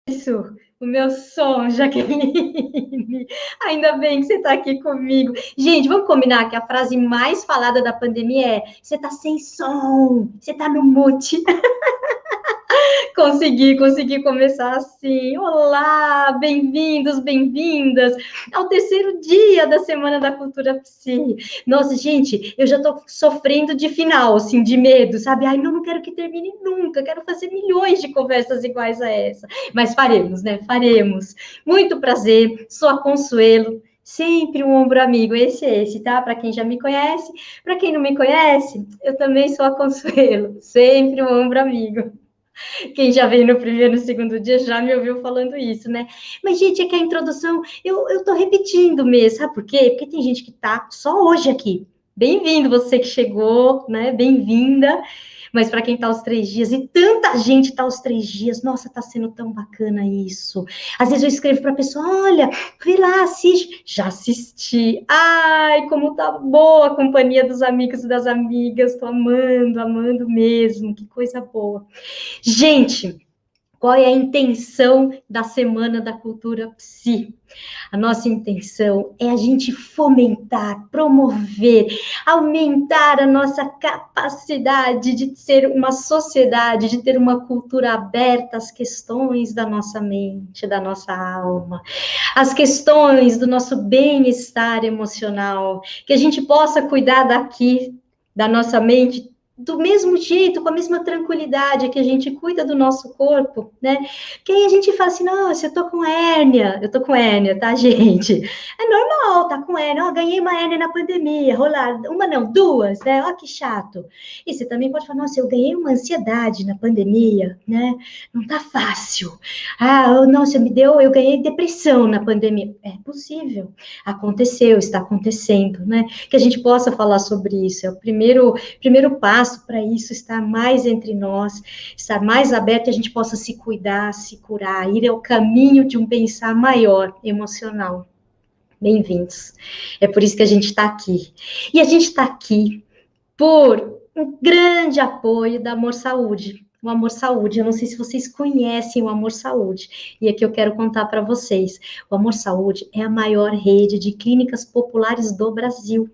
Isso, o meu som, Jaqueline. Ainda bem que você está aqui comigo. Gente, vamos combinar que a frase mais falada da pandemia é: você está sem som, você está no mute. Consegui começar assim. Olá, bem-vindos, bem-vindas ao terceiro dia da Semana da Cultura Psi. Nossa, gente, eu já tô sofrendo de final, assim, de medo, sabe? Ai, não quero que termine nunca, quero fazer milhões de conversas iguais a essa. Mas faremos, né? Faremos. Muito prazer, sou a Consuelo. Sempre um ombro amigo, esse, tá? Para quem já me conhece, para quem não me conhece, eu também sou a Consuelo, sempre um ombro amigo. Quem já veio no primeiro e no segundo dia já me ouviu falando isso, né? Mas, gente, é que a introdução, eu tô repetindo mesmo, sabe por quê? Porque tem gente que tá só hoje aqui. Bem-vindo, você que chegou, né? Bem-vinda. Mas para quem está aos 3 dias, e tanta gente está aos 3 dias, nossa, está sendo tão bacana isso. Às vezes eu escrevo para a pessoa: olha, vê lá, assiste. Já assisti. Ai, como tá boa a companhia dos amigos e das amigas. Estou amando, amando mesmo. Que coisa boa. Gente, qual é a intenção da Semana da Cultura Psi? A nossa intenção é a gente fomentar, promover, aumentar a nossa capacidade de ser uma sociedade, de ter uma cultura aberta às questões da nossa mente, da nossa alma, às questões do nosso bem-estar emocional, que a gente possa cuidar daqui, da nossa mente, do mesmo jeito, com a mesma tranquilidade que a gente cuida do nosso corpo, né? Que aí a gente fala assim: nossa, eu tô com hérnia, tá, gente? É normal, tá com hérnia. Ó, ganhei uma hérnia na pandemia, rolar, uma não, duas, né? Ó, que chato. E você também pode falar: nossa, eu ganhei uma ansiedade na pandemia, né? Não tá fácil. Ah, nossa, eu ganhei depressão na pandemia. É possível, aconteceu, está acontecendo, né? Que a gente possa falar sobre isso, é o primeiro passo para isso, estar mais entre nós, estar mais aberto, e a gente possa se cuidar, se curar, ir ao caminho de um bem-estar maior, emocional. Bem-vindos. É por isso que a gente está aqui. E a gente está aqui por um grande apoio da Amor Saúde. O Amor Saúde, eu não sei se vocês conhecem o Amor Saúde, e aqui eu quero contar para vocês. O Amor Saúde é a maior rede de clínicas populares do Brasil.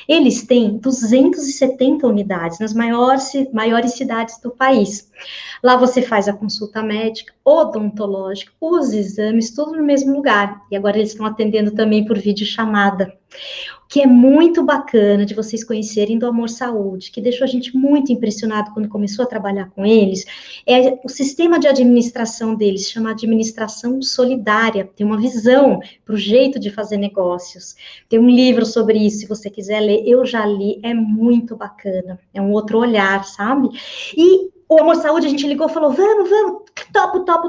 Eles têm 270 unidades nas maiores cidades do país. Lá você faz a consulta médica, odontológica, os exames, tudo no mesmo lugar. E agora eles estão atendendo também por videochamada. O que é muito bacana de vocês conhecerem do Amor Saúde, que deixou a gente muito impressionado quando começou a trabalhar com eles, é o sistema de administração deles, chama administração solidária. Tem uma visão para o jeito de fazer negócios. Tem um livro sobre isso, se você quiser ler, eu já li, é muito bacana. É um outro olhar, sabe? E o Amor Saúde, a gente ligou e falou: vamos,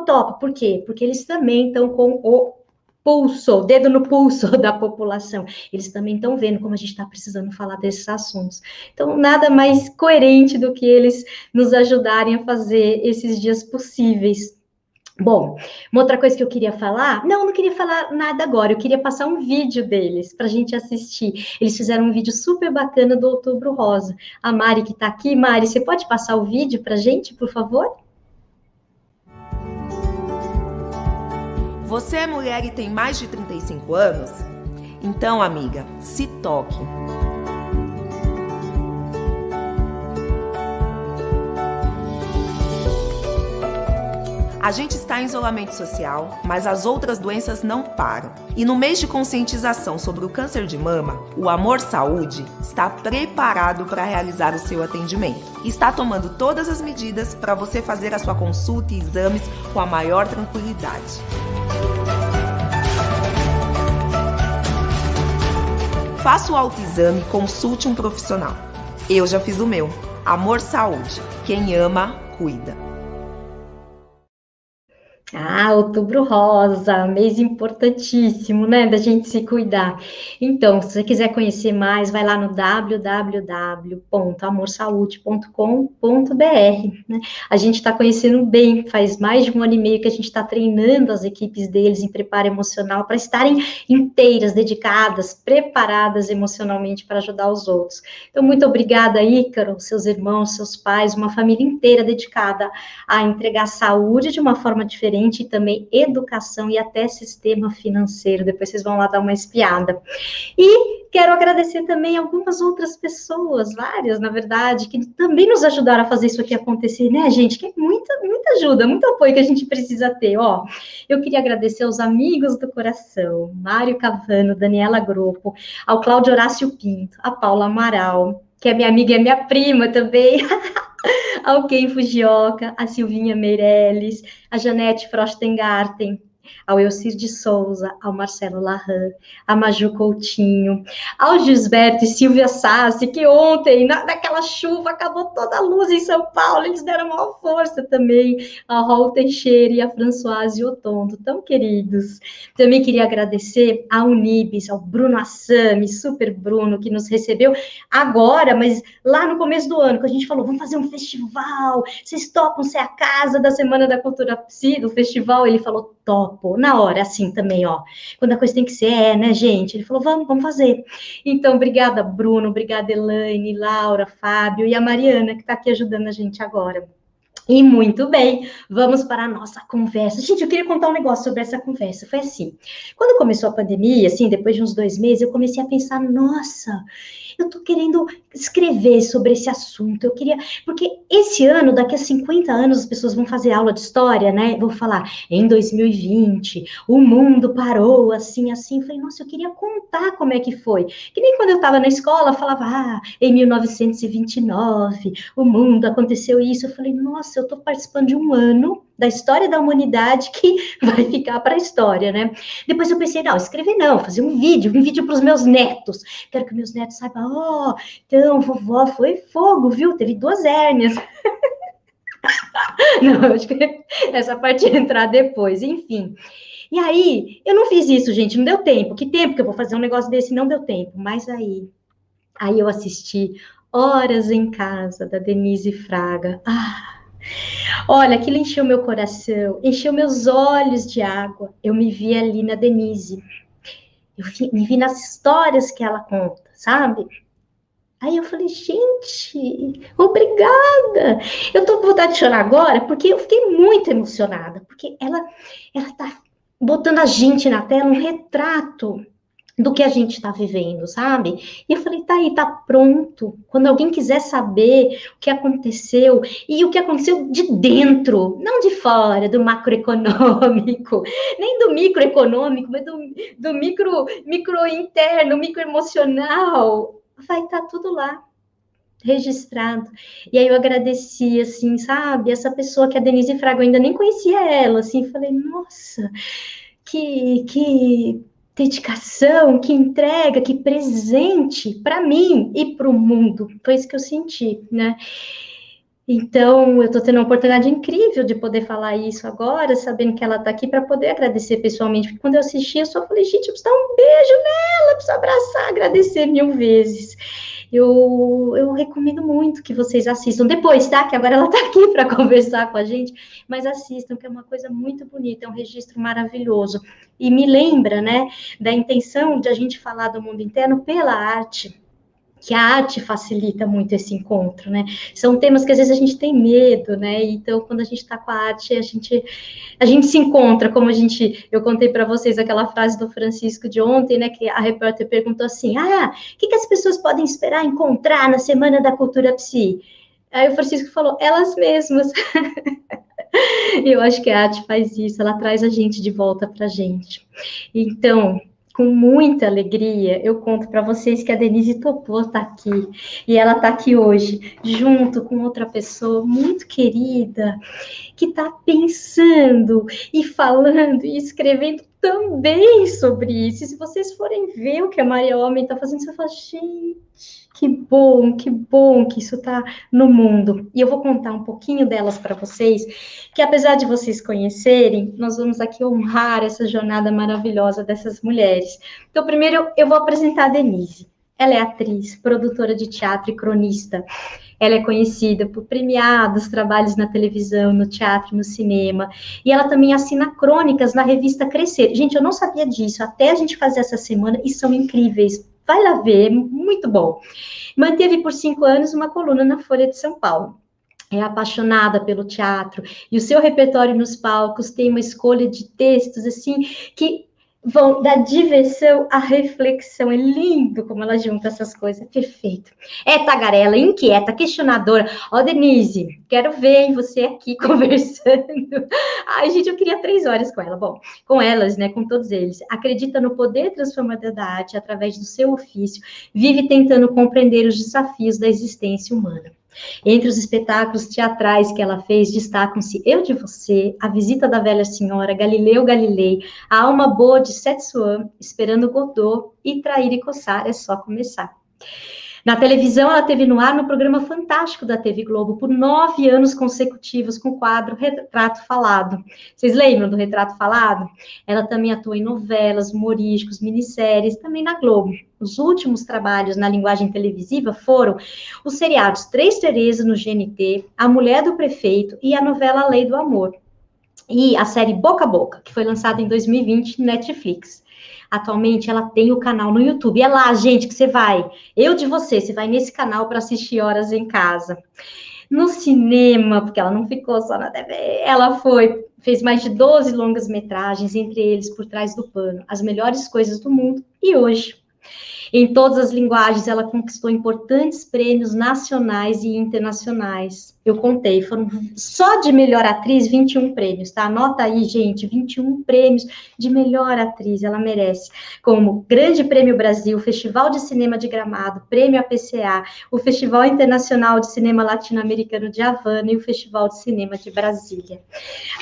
topo. Por quê? Porque eles também estão com o pulso, dedo no pulso da população. Eles também estão vendo como a gente está precisando falar desses assuntos. Então, nada mais coerente do que eles nos ajudarem a fazer esses dias possíveis. Bom, uma outra coisa que eu queria falar, não queria falar nada agora, eu queria passar um vídeo deles para a gente assistir. Eles fizeram um vídeo super bacana do Outubro Rosa. A Mari que está aqui, Mari, você pode passar o vídeo para a gente, por favor? Você é mulher e tem mais de 35 anos? Então, amiga, se toque. A gente está em isolamento social, mas as outras doenças não param. E no mês de conscientização sobre o câncer de mama, o Amor Saúde está preparado para realizar o seu atendimento. Está tomando todas as medidas para você fazer a sua consulta e exames com a maior tranquilidade. Faça o autoexame e consulte um profissional. Eu já fiz o meu. Amor Saúde. Quem ama, cuida. Outubro Rosa, mês importantíssimo, né, da gente se cuidar. Então, se você quiser conhecer mais, vai lá no www.amorsaude.com.br, né? A gente está conhecendo bem, faz mais de 1 ano e meio que a gente está treinando as equipes deles em preparo emocional para estarem inteiras, dedicadas, preparadas emocionalmente para ajudar os outros. Então, muito obrigada, Ícaro, seus irmãos, seus pais, uma família inteira dedicada a entregar saúde de uma forma diferente, ambiente e também educação e até sistema financeiro. Depois vocês vão lá dar uma espiada. E quero agradecer também algumas outras pessoas, várias, na verdade, que também nos ajudaram a fazer isso aqui acontecer, né, gente? Que é muita ajuda, muito apoio que a gente precisa ter, ó. Eu queria agradecer aos amigos do coração, Mário Cavano, Daniela Grupo, ao Cláudio Horácio Pinto, a Paula Amaral, que é minha amiga e é minha prima também, ao Ken Fujioka, a Silvinha Meirelles, a Janete Frostengarten, ao Elcir de Souza, ao Marcelo Larran, a Maju Coutinho, ao Gisberto e Silvia Sassi, que ontem, naquela chuva, acabou toda a luz em São Paulo, eles deram maior força também, ao Raul Teixeira e a Françoise Otondo, tão queridos. Também queria agradecer à Unibis, ao Bruno Assami, super Bruno, que nos recebeu agora, mas lá no começo do ano, que a gente falou, vamos fazer um festival, vocês topam ser a casa da Semana da Cultura Psi, do festival? Ele falou, topo, na hora, assim também, ó, quando a coisa tem que ser, né, gente? Ele falou, vamos fazer. Então, obrigada, Bruno, obrigada, Elaine, Laura, Fábio e a Mariana, que está aqui ajudando a gente agora. E muito bem, vamos para a nossa conversa. Gente, eu queria contar um negócio sobre essa conversa. Foi assim, quando começou a pandemia, assim, depois de uns 2 meses, eu comecei a pensar, nossa, eu tô querendo escrever sobre esse assunto, eu queria, porque esse ano, daqui a 50 anos, as pessoas vão fazer aula de história, né, vão falar, em 2020, o mundo parou, assim, eu falei, nossa, eu queria contar como é que foi, que nem quando eu estava na escola, eu falava, em 1929, o mundo aconteceu isso, eu falei, nossa, eu tô participando de um ano da história da humanidade que vai ficar para a história, né? Depois eu pensei, não, escrever não, fazer um vídeo para os meus netos. Quero que meus netos saibam, ó, então, vovó foi fogo, viu? Teve 2 hérnias. Não, acho que essa parte ia entrar depois, enfim. E aí, eu não fiz isso, gente, não deu tempo. Que tempo que eu vou fazer um negócio desse? Não deu tempo. Mas aí eu assisti Horas em Casa, da Denise Fraga. Olha, aquilo encheu meu coração, encheu meus olhos de água. Eu me vi ali na Denise. Me vi nas histórias que ela conta, sabe? Aí eu falei, gente, obrigada. Eu tô com vontade de chorar agora, porque eu fiquei muito emocionada, porque ela tá botando a gente na tela, um retrato do que a gente está vivendo, sabe? E eu falei, tá aí, tá pronto. Quando alguém quiser saber o que aconteceu, e o que aconteceu de dentro, não de fora, do macroeconômico, nem do microeconômico, mas do micro interno, micro emocional, vai estar tudo lá, registrado. E aí eu agradeci, assim, sabe? Essa pessoa que a Denise Fraga, eu ainda nem conhecia ela, assim, falei, nossa, que dedicação, que entrega, que presente para mim e para o mundo. Foi isso que eu senti, né? Então, eu estou tendo uma oportunidade incrível de poder falar isso agora, sabendo que ela está aqui, para poder agradecer pessoalmente. Porque quando eu assisti, eu só falei, gente, eu preciso dar um beijo nela, preciso abraçar, agradecer 1000 vezes. Eu recomendo muito que vocês assistam. Depois, tá? Que agora ela está aqui para conversar com a gente. Mas assistam, que é uma coisa muito bonita, é um registro maravilhoso. E me lembra, né, da intenção de a gente falar do mundo interno pela arte, que a arte facilita muito esse encontro, né? São temas que às vezes a gente tem medo, né? Então, quando a gente está com a arte, a gente se encontra, como eu contei para vocês aquela frase do Francisco de ontem, né? Que a repórter perguntou assim, o que as pessoas podem esperar encontrar na Semana da Cultura Psi? Aí o Francisco falou, elas mesmas. Eu acho que a arte faz isso, ela traz a gente de volta para a gente. Então, com muita alegria, eu conto para vocês que a Denise topou estar aqui. E ela está aqui hoje, junto com outra pessoa muito querida, que está pensando e falando e escrevendo também sobre isso. E se vocês forem ver o que a Maria Homem está fazendo, você fala, gente, que bom que isso está no mundo. E eu vou contar um pouquinho delas para vocês, que apesar de vocês conhecerem, nós vamos aqui honrar essa jornada maravilhosa dessas mulheres. Então, primeiro eu vou apresentar a Denise. Ela é atriz, produtora de teatro e cronista. Ela é conhecida por premiados trabalhos na televisão, no teatro, no cinema. E ela também assina crônicas na revista Crescer. Gente, eu não sabia disso até a gente fazer essa semana e são incríveis. Vai lá ver, muito bom. Manteve por 5 anos uma coluna na Folha de São Paulo. é apaixonada pelo teatro, e o seu repertório nos palcos tem uma escolha de textos, assim, que vão da diversão à reflexão. É lindo como ela junta essas coisas, é perfeito. É tagarela, inquieta, questionadora. Ó, Denise, quero ver você aqui conversando. Ai, gente, eu queria 3 horas com ela. Bom, com elas, né, com todos eles. Acredita no poder transformador da arte através do seu ofício, vive tentando compreender os desafios da existência humana. Entre os espetáculos teatrais que ela fez, destacam-se Eu de Você, A Visita da Velha Senhora, Galileu Galilei, A Alma Boa de Setsuan, Esperando Godot e Trair e Coçar, é só começar. Na televisão, ela teve no ar no programa fantástico da TV Globo por 9 anos consecutivos com o quadro Retrato Falado. Vocês lembram do Retrato Falado? Ela também atua em novelas, humorísticos, minisséries, também na Globo. Os últimos trabalhos na linguagem televisiva foram os seriados Três Tereza no GNT, A Mulher do Prefeito e a novela Lei do Amor. E a série Boca a Boca, que foi lançada em 2020 no Netflix. Atualmente, ela tem o canal no YouTube. É lá, gente, que você vai. Eu de você vai nesse canal para assistir Horas em Casa. No cinema, porque ela não ficou só na TV, ela fez mais de 12 longas-metragens, entre eles Por Trás do Pano, As Melhores Coisas do Mundo e Hoje. Em todas as linguagens, ela conquistou importantes prêmios nacionais e internacionais. Eu contei, foram só de melhor atriz, 21 prêmios, tá? Anota aí, gente, 21 prêmios de melhor atriz, ela merece. Como Grande Prêmio Brasil, Festival de Cinema de Gramado, Prêmio APCA, o Festival Internacional de Cinema Latino-Americano de Havana e o Festival de Cinema de Brasília.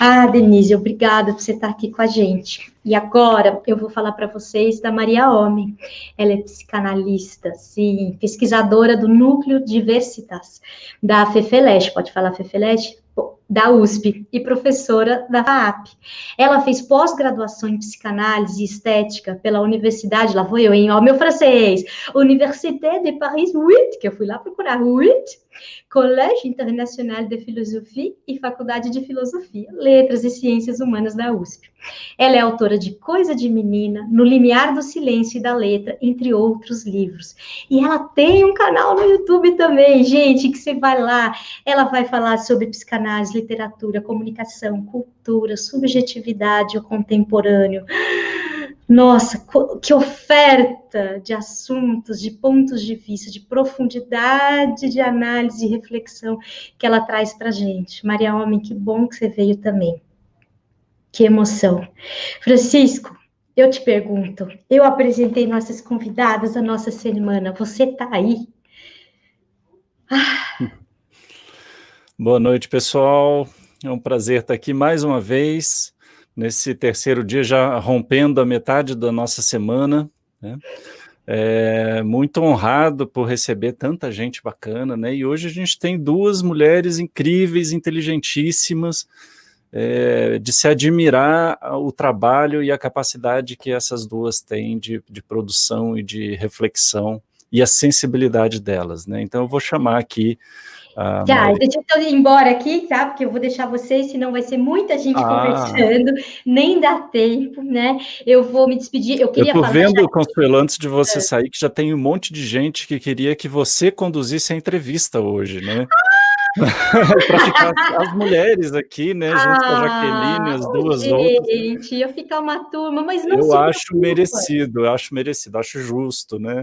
Ah, Denise, obrigada por você estar aqui com a gente. E agora eu vou falar para vocês da Maria Homem. Ela é psicanalista, sim, pesquisadora do Núcleo Diversitas, da FEFELESH, pode falar FEFELESH? Da USP, e professora da FAAP. Ela fez pós-graduação em psicanálise e estética pela Universidade, lá vou eu, hein, ó, meu francês, Université de Paris 8, que eu fui lá procurar, 8, Collège International de Philosophie e Faculdade de Filosofia, Letras e Ciências Humanas da USP. Ela é autora de Coisa de Menina, No Limiar do Silêncio e da Letra, entre outros livros. E ela tem um canal no YouTube também, gente, que você vai lá, ela vai falar sobre psicanálise, literatura, comunicação, cultura, subjetividade, o contemporâneo. Nossa, que oferta de assuntos, de pontos de vista, de profundidade de análise e reflexão que ela traz para a gente. Maria Homem, que bom que você veio também. Que emoção. Francisco, eu te pergunto, eu apresentei nossas convidadas da nossa semana, você está aí? Boa noite, pessoal. É um prazer estar aqui mais uma vez, nesse terceiro dia, já rompendo a metade da nossa semana, né? Muito honrado por receber tanta gente bacana, né? E hoje a gente tem duas mulheres incríveis, inteligentíssimas, de se admirar o trabalho e a capacidade que essas duas têm de produção e de reflexão e a sensibilidade delas, né? Então eu vou chamar aqui Já, deixa eu ir embora aqui, tá? Porque eu vou deixar vocês, senão vai ser muita gente conversando, nem dá tempo, né? Eu vou me despedir. Eu queria falar. Eu tô vendo, Consuelo, antes de você sair, que já tem um monte de gente que queria que você conduzisse a entrevista hoje, né? Para ficar as mulheres aqui, né? Junto com a Jaqueline, as duas outras. Gente, ia ficar uma turma, mas não eu acho merecido, acho justo, né?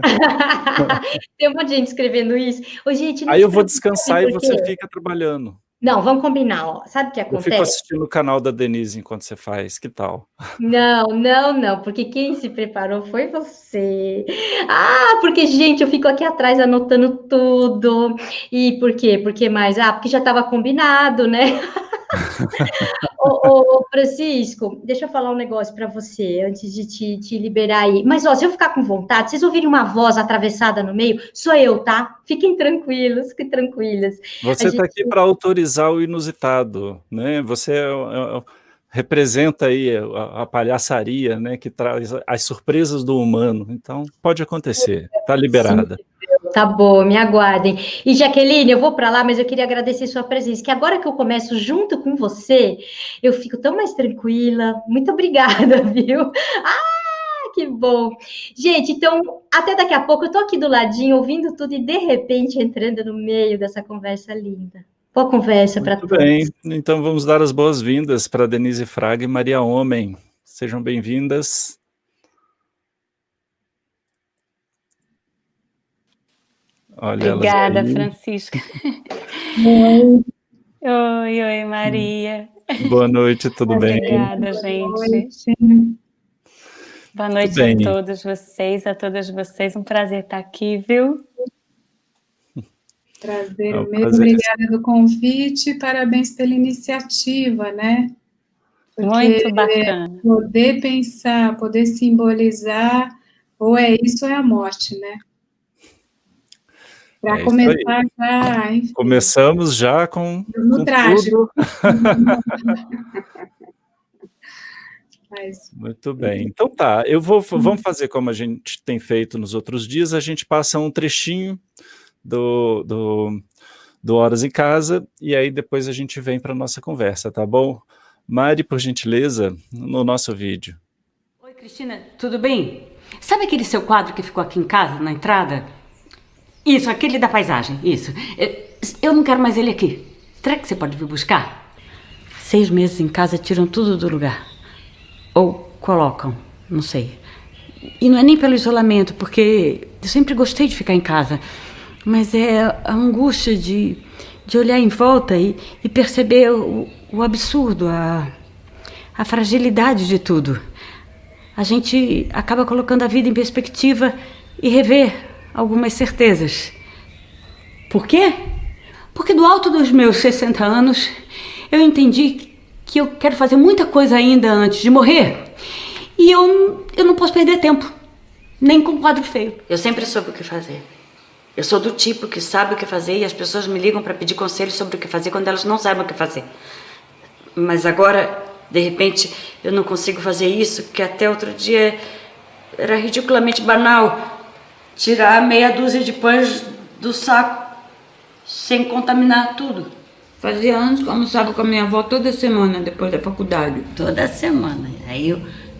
Tem um monte de gente escrevendo isso. Ô, gente, aí eu vou descansar e você fica trabalhando. Não, vamos combinar, ó. Sabe o que acontece? Eu fico assistindo o canal da Denise enquanto você faz, que tal? Não, porque quem se preparou foi você. Porque, gente, eu fico aqui atrás anotando tudo. E por quê? Porque mais? Porque já estava combinado, né? ô, Francisco, deixa eu falar um negócio para você, antes de te liberar aí. Mas, ó, se eu ficar com vontade, vocês ouvirem uma voz atravessada no meio, sou eu, tá? Fiquem tranquilos, fiquem tranquilas. Você está aqui para autorizar o inusitado, né? Você representa aí a palhaçaria, né? Que traz as surpresas do humano. Então, pode acontecer, está liberada. Sim. Tá bom, me aguardem. E Jaqueline, eu vou para lá, mas eu queria agradecer sua presença, que agora que eu começo junto com você, eu fico tão mais tranquila. Muito obrigada, viu? Que bom. Gente, então, até daqui a pouco, eu tô aqui do ladinho, ouvindo tudo e, de repente, entrando no meio dessa conversa linda. Boa conversa para Muito todos. bem, então vamos dar as boas-vindas para Denise Fraga e Maria Homem. Sejam bem-vindas. Olha, Obrigada, elas aí. Francisca. Oi. Oi, Maria. Boa noite, tudo bem? Obrigada, gente. Boa Tudo noite a bem. todos vocês, a todas vocês. Um prazer estar aqui, viu? Prazer, É um mesmo. prazer. Obrigada do convite, parabéns pela iniciativa, né? Porque Muito bacana. poder pensar, poder simbolizar, ou é isso ou é a morte, né? Para É isso começar aí. já, enfim, Começamos já com no trágico. tudo. Mas, Muito bem. Então tá, vamos fazer como a gente tem feito nos outros dias, a gente passa um trechinho do Horas em Casa, e aí depois a gente vem para a nossa conversa, tá bom? Mari, por gentileza, no nosso vídeo. Oi, Cristina, tudo bem? Sabe aquele seu quadro que ficou aqui em casa, na entrada? Isso, aquele da paisagem, isso. Eu não quero mais ele aqui. Será que você pode vir buscar? 6 meses em casa tiram tudo do lugar. Ou colocam, não sei. E não é nem pelo isolamento, porque eu sempre gostei de ficar em casa. Mas é a angústia de olhar em volta e perceber o absurdo, a fragilidade de tudo. A gente acaba colocando a vida em perspectiva e rever algumas certezas. Por quê? Porque do alto dos meus 60 anos, eu entendi que eu quero fazer muita coisa ainda antes de morrer. E eu não posso perder tempo, nem com quadro feio. Eu sempre soube o que fazer. Eu sou do tipo que sabe o que fazer e as pessoas me ligam para pedir conselhos sobre o que fazer quando elas não sabem o que fazer. Mas agora, de repente, eu não consigo fazer isso, que até outro dia era ridiculamente banal. Tirar meia dúzia de pães do saco sem contaminar tudo. Fazia anos que eu almoçava com a minha avó toda semana depois da faculdade. Toda semana. Aí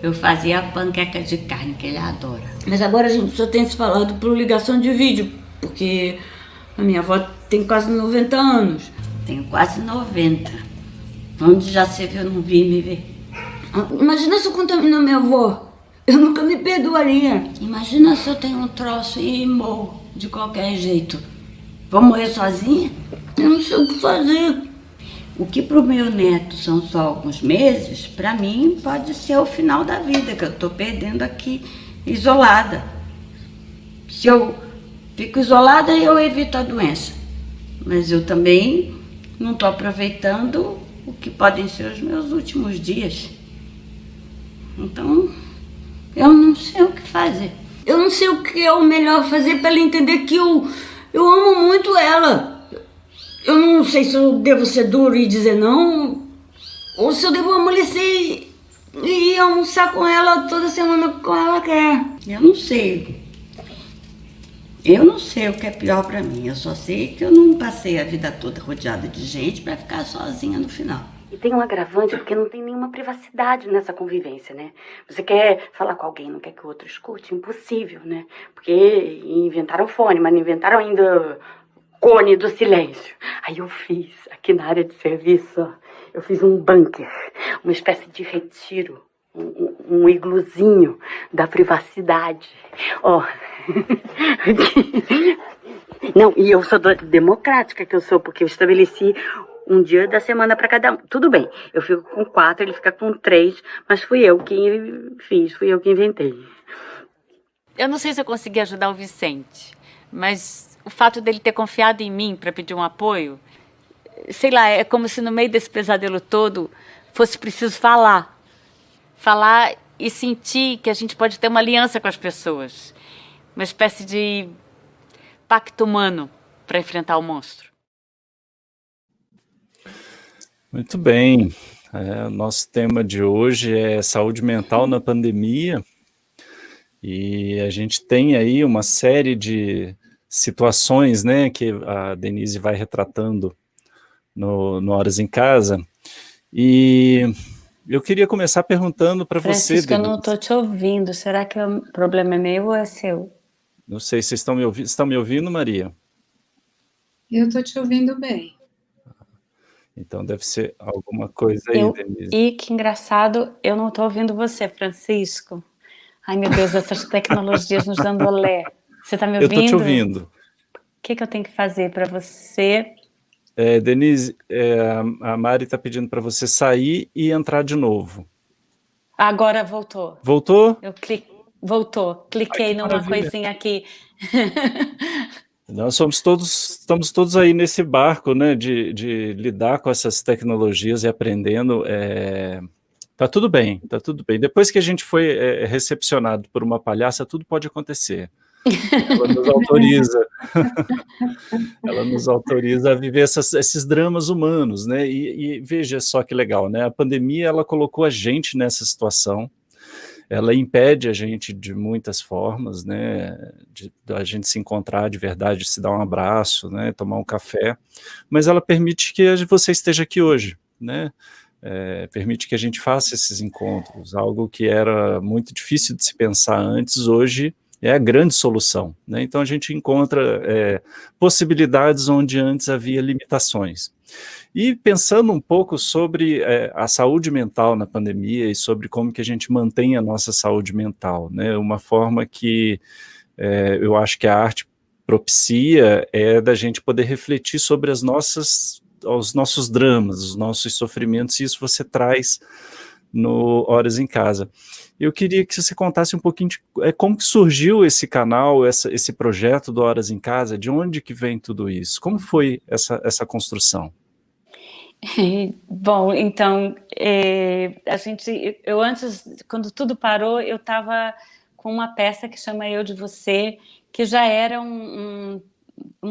eu fazia a panqueca de carne que ele adora. Mas agora a gente só tem se falado por ligação de vídeo, porque a minha avó tem quase 90 anos. Tenho quase 90. Onde já se viu, não vi me ver. Imagina se eu contaminar minha avó. Eu nunca me perdoaria. Imagina se eu tenho um troço e morro de qualquer jeito. Vou morrer sozinha? Eu não sei o que fazer. O que pro meu neto são só alguns meses, para mim pode ser o final da vida, que eu tô perdendo aqui isolada. Se eu fico isolada, eu evito a doença. Mas eu também não tô aproveitando o que podem ser os meus últimos dias. Então, eu não sei o que fazer. Eu não sei o que é o melhor fazer para ela entender que eu amo muito ela. Eu não sei se eu devo ser duro e dizer não, ou se eu devo amolecer e almoçar com ela toda semana como ela quer. Eu não sei. Eu não sei o que é pior pra mim. Eu só sei que eu não passei a vida toda rodeada de gente pra ficar sozinha no final. E tem um agravante porque não tem nenhuma privacidade nessa convivência, né? Você quer falar com alguém, não quer que o outro escute? Impossível, né? Porque inventaram fone, mas não inventaram ainda cone do silêncio. Aí eu fiz, aqui na área de serviço, eu fiz um bunker, uma espécie de retiro, um igluzinho da privacidade. Ó. Não, e eu sou democrática que eu sou, porque eu estabeleci um dia da semana para cada um. Tudo bem, eu fico com 4, ele fica com 3, mas fui eu quem fiz, fui eu que inventei. Eu não sei se eu consegui ajudar o Vicente, mas o fato dele ter confiado em mim para pedir um apoio, sei lá, é como se no meio desse pesadelo todo fosse preciso falar e sentir que a gente pode ter uma aliança com as pessoas, uma espécie de pacto humano para enfrentar o monstro. Muito bem. O nosso tema de hoje é saúde mental na pandemia, e a gente tem aí uma série de situações, né, que a Denise vai retratando no Horas em Casa, e eu queria começar perguntando para você, Francisco, eu Denise. não estou te ouvindo. Será que o problema é meu ou é seu? Não sei se estão me ouvindo, Maria? eu estou te ouvindo bem. Então deve ser alguma coisa aí, Denise. E que engraçado, eu não estou ouvindo você, Francisco. Ai, meu Deus, essas tecnologias nos dando olé. Você está me Eu estou te ouvindo? ouvindo. O que eu tenho que fazer para você? Denise, a Mari está pedindo para você sair e entrar de novo. Agora voltou. Voltou? Voltou. Cliquei numa maravilha. coisinha aqui. Nós estamos todos aí nesse barco, né, de lidar com essas tecnologias e aprendendo. Tá tudo bem, tá tudo bem. Depois que a gente foi recepcionado por uma palhaça, tudo pode acontecer. Ela nos autoriza. Ela nos autoriza a viver esses dramas humanos, né? E veja só que legal, né? A pandemia, ela colocou a gente nessa situação. Ela impede a gente de muitas formas, né, de a gente se encontrar de verdade, se dar um abraço, né, tomar um café, mas ela permite que você esteja aqui hoje, né, permite que a gente faça esses encontros, algo que era muito difícil de se pensar antes, hoje é a grande solução, né, então a gente encontra possibilidades onde antes havia limitações. E pensando um pouco sobre a saúde mental na pandemia e sobre como que a gente mantém a nossa saúde mental, né? Uma forma que eu acho que a arte propicia é da gente poder refletir sobre os nossos dramas, os nossos sofrimentos, e isso você traz no Horas em Casa. Eu queria que você contasse um pouquinho de como que surgiu esse canal, esse projeto do Horas em Casa, de onde que vem tudo isso? Como foi essa construção? Bom, então, eu antes, quando tudo parou, eu estava com uma peça que chama Eu de Você, que já era um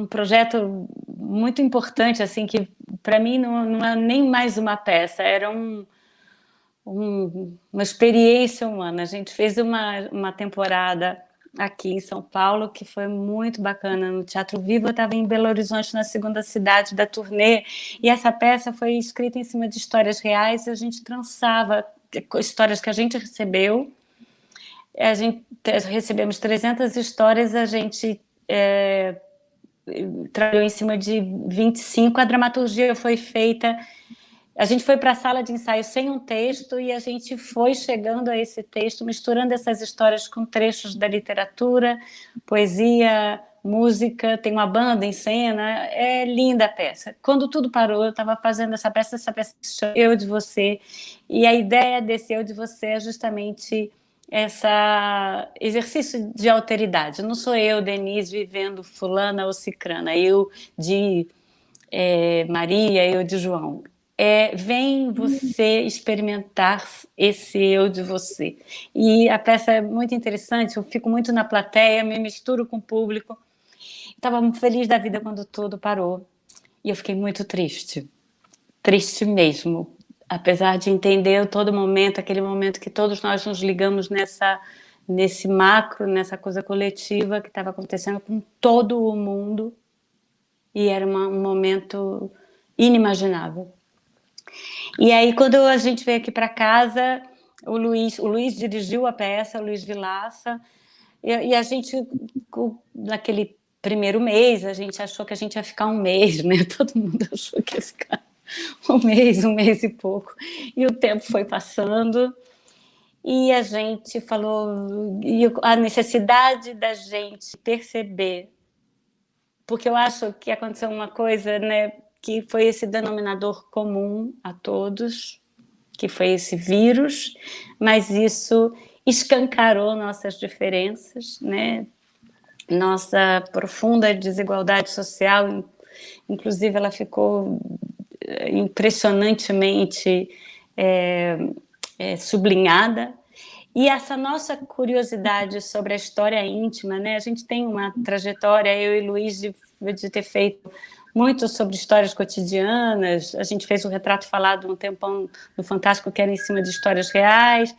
projeto muito importante, assim, que para mim não é nem mais uma peça, era uma experiência humana. A gente fez uma temporada aqui em São Paulo, que foi muito bacana, no Teatro Vivo. Eu estava em Belo Horizonte, na segunda cidade da turnê, e essa peça foi escrita em cima de histórias reais, e a gente trançava histórias que a gente recebeu. Recebemos 300 histórias, a gente trabalhou em cima de 25, a dramaturgia foi feita. A gente foi para a sala de ensaio sem um texto e a gente foi chegando a esse texto, misturando essas histórias com trechos da literatura, poesia, música, tem uma banda em cena, é linda a peça. Quando tudo parou, eu estava fazendo essa peça se chama Eu de Você, e a ideia desse Eu de Você é justamente esse exercício de alteridade. Não sou eu, Denise, vivendo fulana ou cicrana, eu de Maria, eu de João. Vem você experimentar esse eu de você. E a peça é muito interessante, eu fico muito na plateia, me misturo com o público. Estava muito feliz da vida quando tudo parou. E eu fiquei muito triste. Triste mesmo. Apesar de entender todo momento, aquele momento que todos nós nos ligamos nesse macro, nessa coisa coletiva que estava acontecendo com todo o mundo. E era um momento inimaginável. E aí, quando a gente veio aqui para casa, o Luiz dirigiu a peça, o Luiz Vilaça, e a gente, naquele primeiro mês, a gente achou que a gente ia ficar um mês, né? Todo mundo achou que ia ficar um mês e pouco. E o tempo foi passando, e a gente falou, a necessidade da gente perceber, porque eu acho que aconteceu uma coisa, né? Que foi esse denominador comum a todos, que foi esse vírus, mas isso escancarou nossas diferenças, né? Nossa profunda desigualdade social, inclusive ela ficou impressionantemente sublinhada. E essa nossa curiosidade sobre a história íntima, né? A gente tem uma trajetória, eu e Luiz, de ter feito muito sobre histórias cotidianas. A gente fez o Retrato Falado um tempão no Fantástico, que era em cima de histórias reais,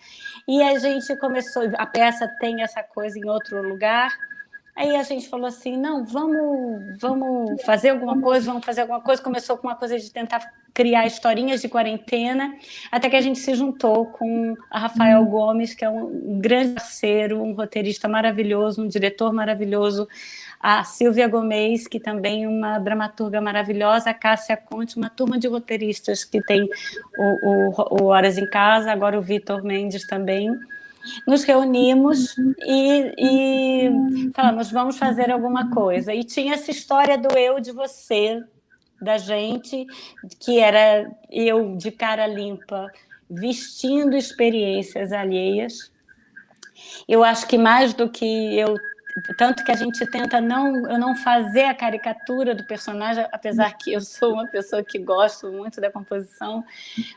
e a gente começou, a peça tem essa coisa em outro lugar, aí a gente falou assim, não, vamos fazer alguma coisa, começou com uma coisa de tentar criar historinhas de quarentena, até que a gente se juntou com a Rafael Gomes, que é um grande parceiro, um roteirista maravilhoso, um diretor maravilhoso, a Silvia Gomes, que também é uma dramaturga maravilhosa, a Cássia Conte, uma turma de roteiristas que tem o Horas em Casa, agora o Vitor Mendes também. Nos reunimos e falamos, vamos fazer alguma coisa. E tinha essa história do eu de você, da gente, que era eu de cara limpa, vestindo experiências alheias. Eu acho que mais do que eu... Tanto que a gente tenta eu não fazer a caricatura do personagem, apesar que eu sou uma pessoa que gosto muito da composição,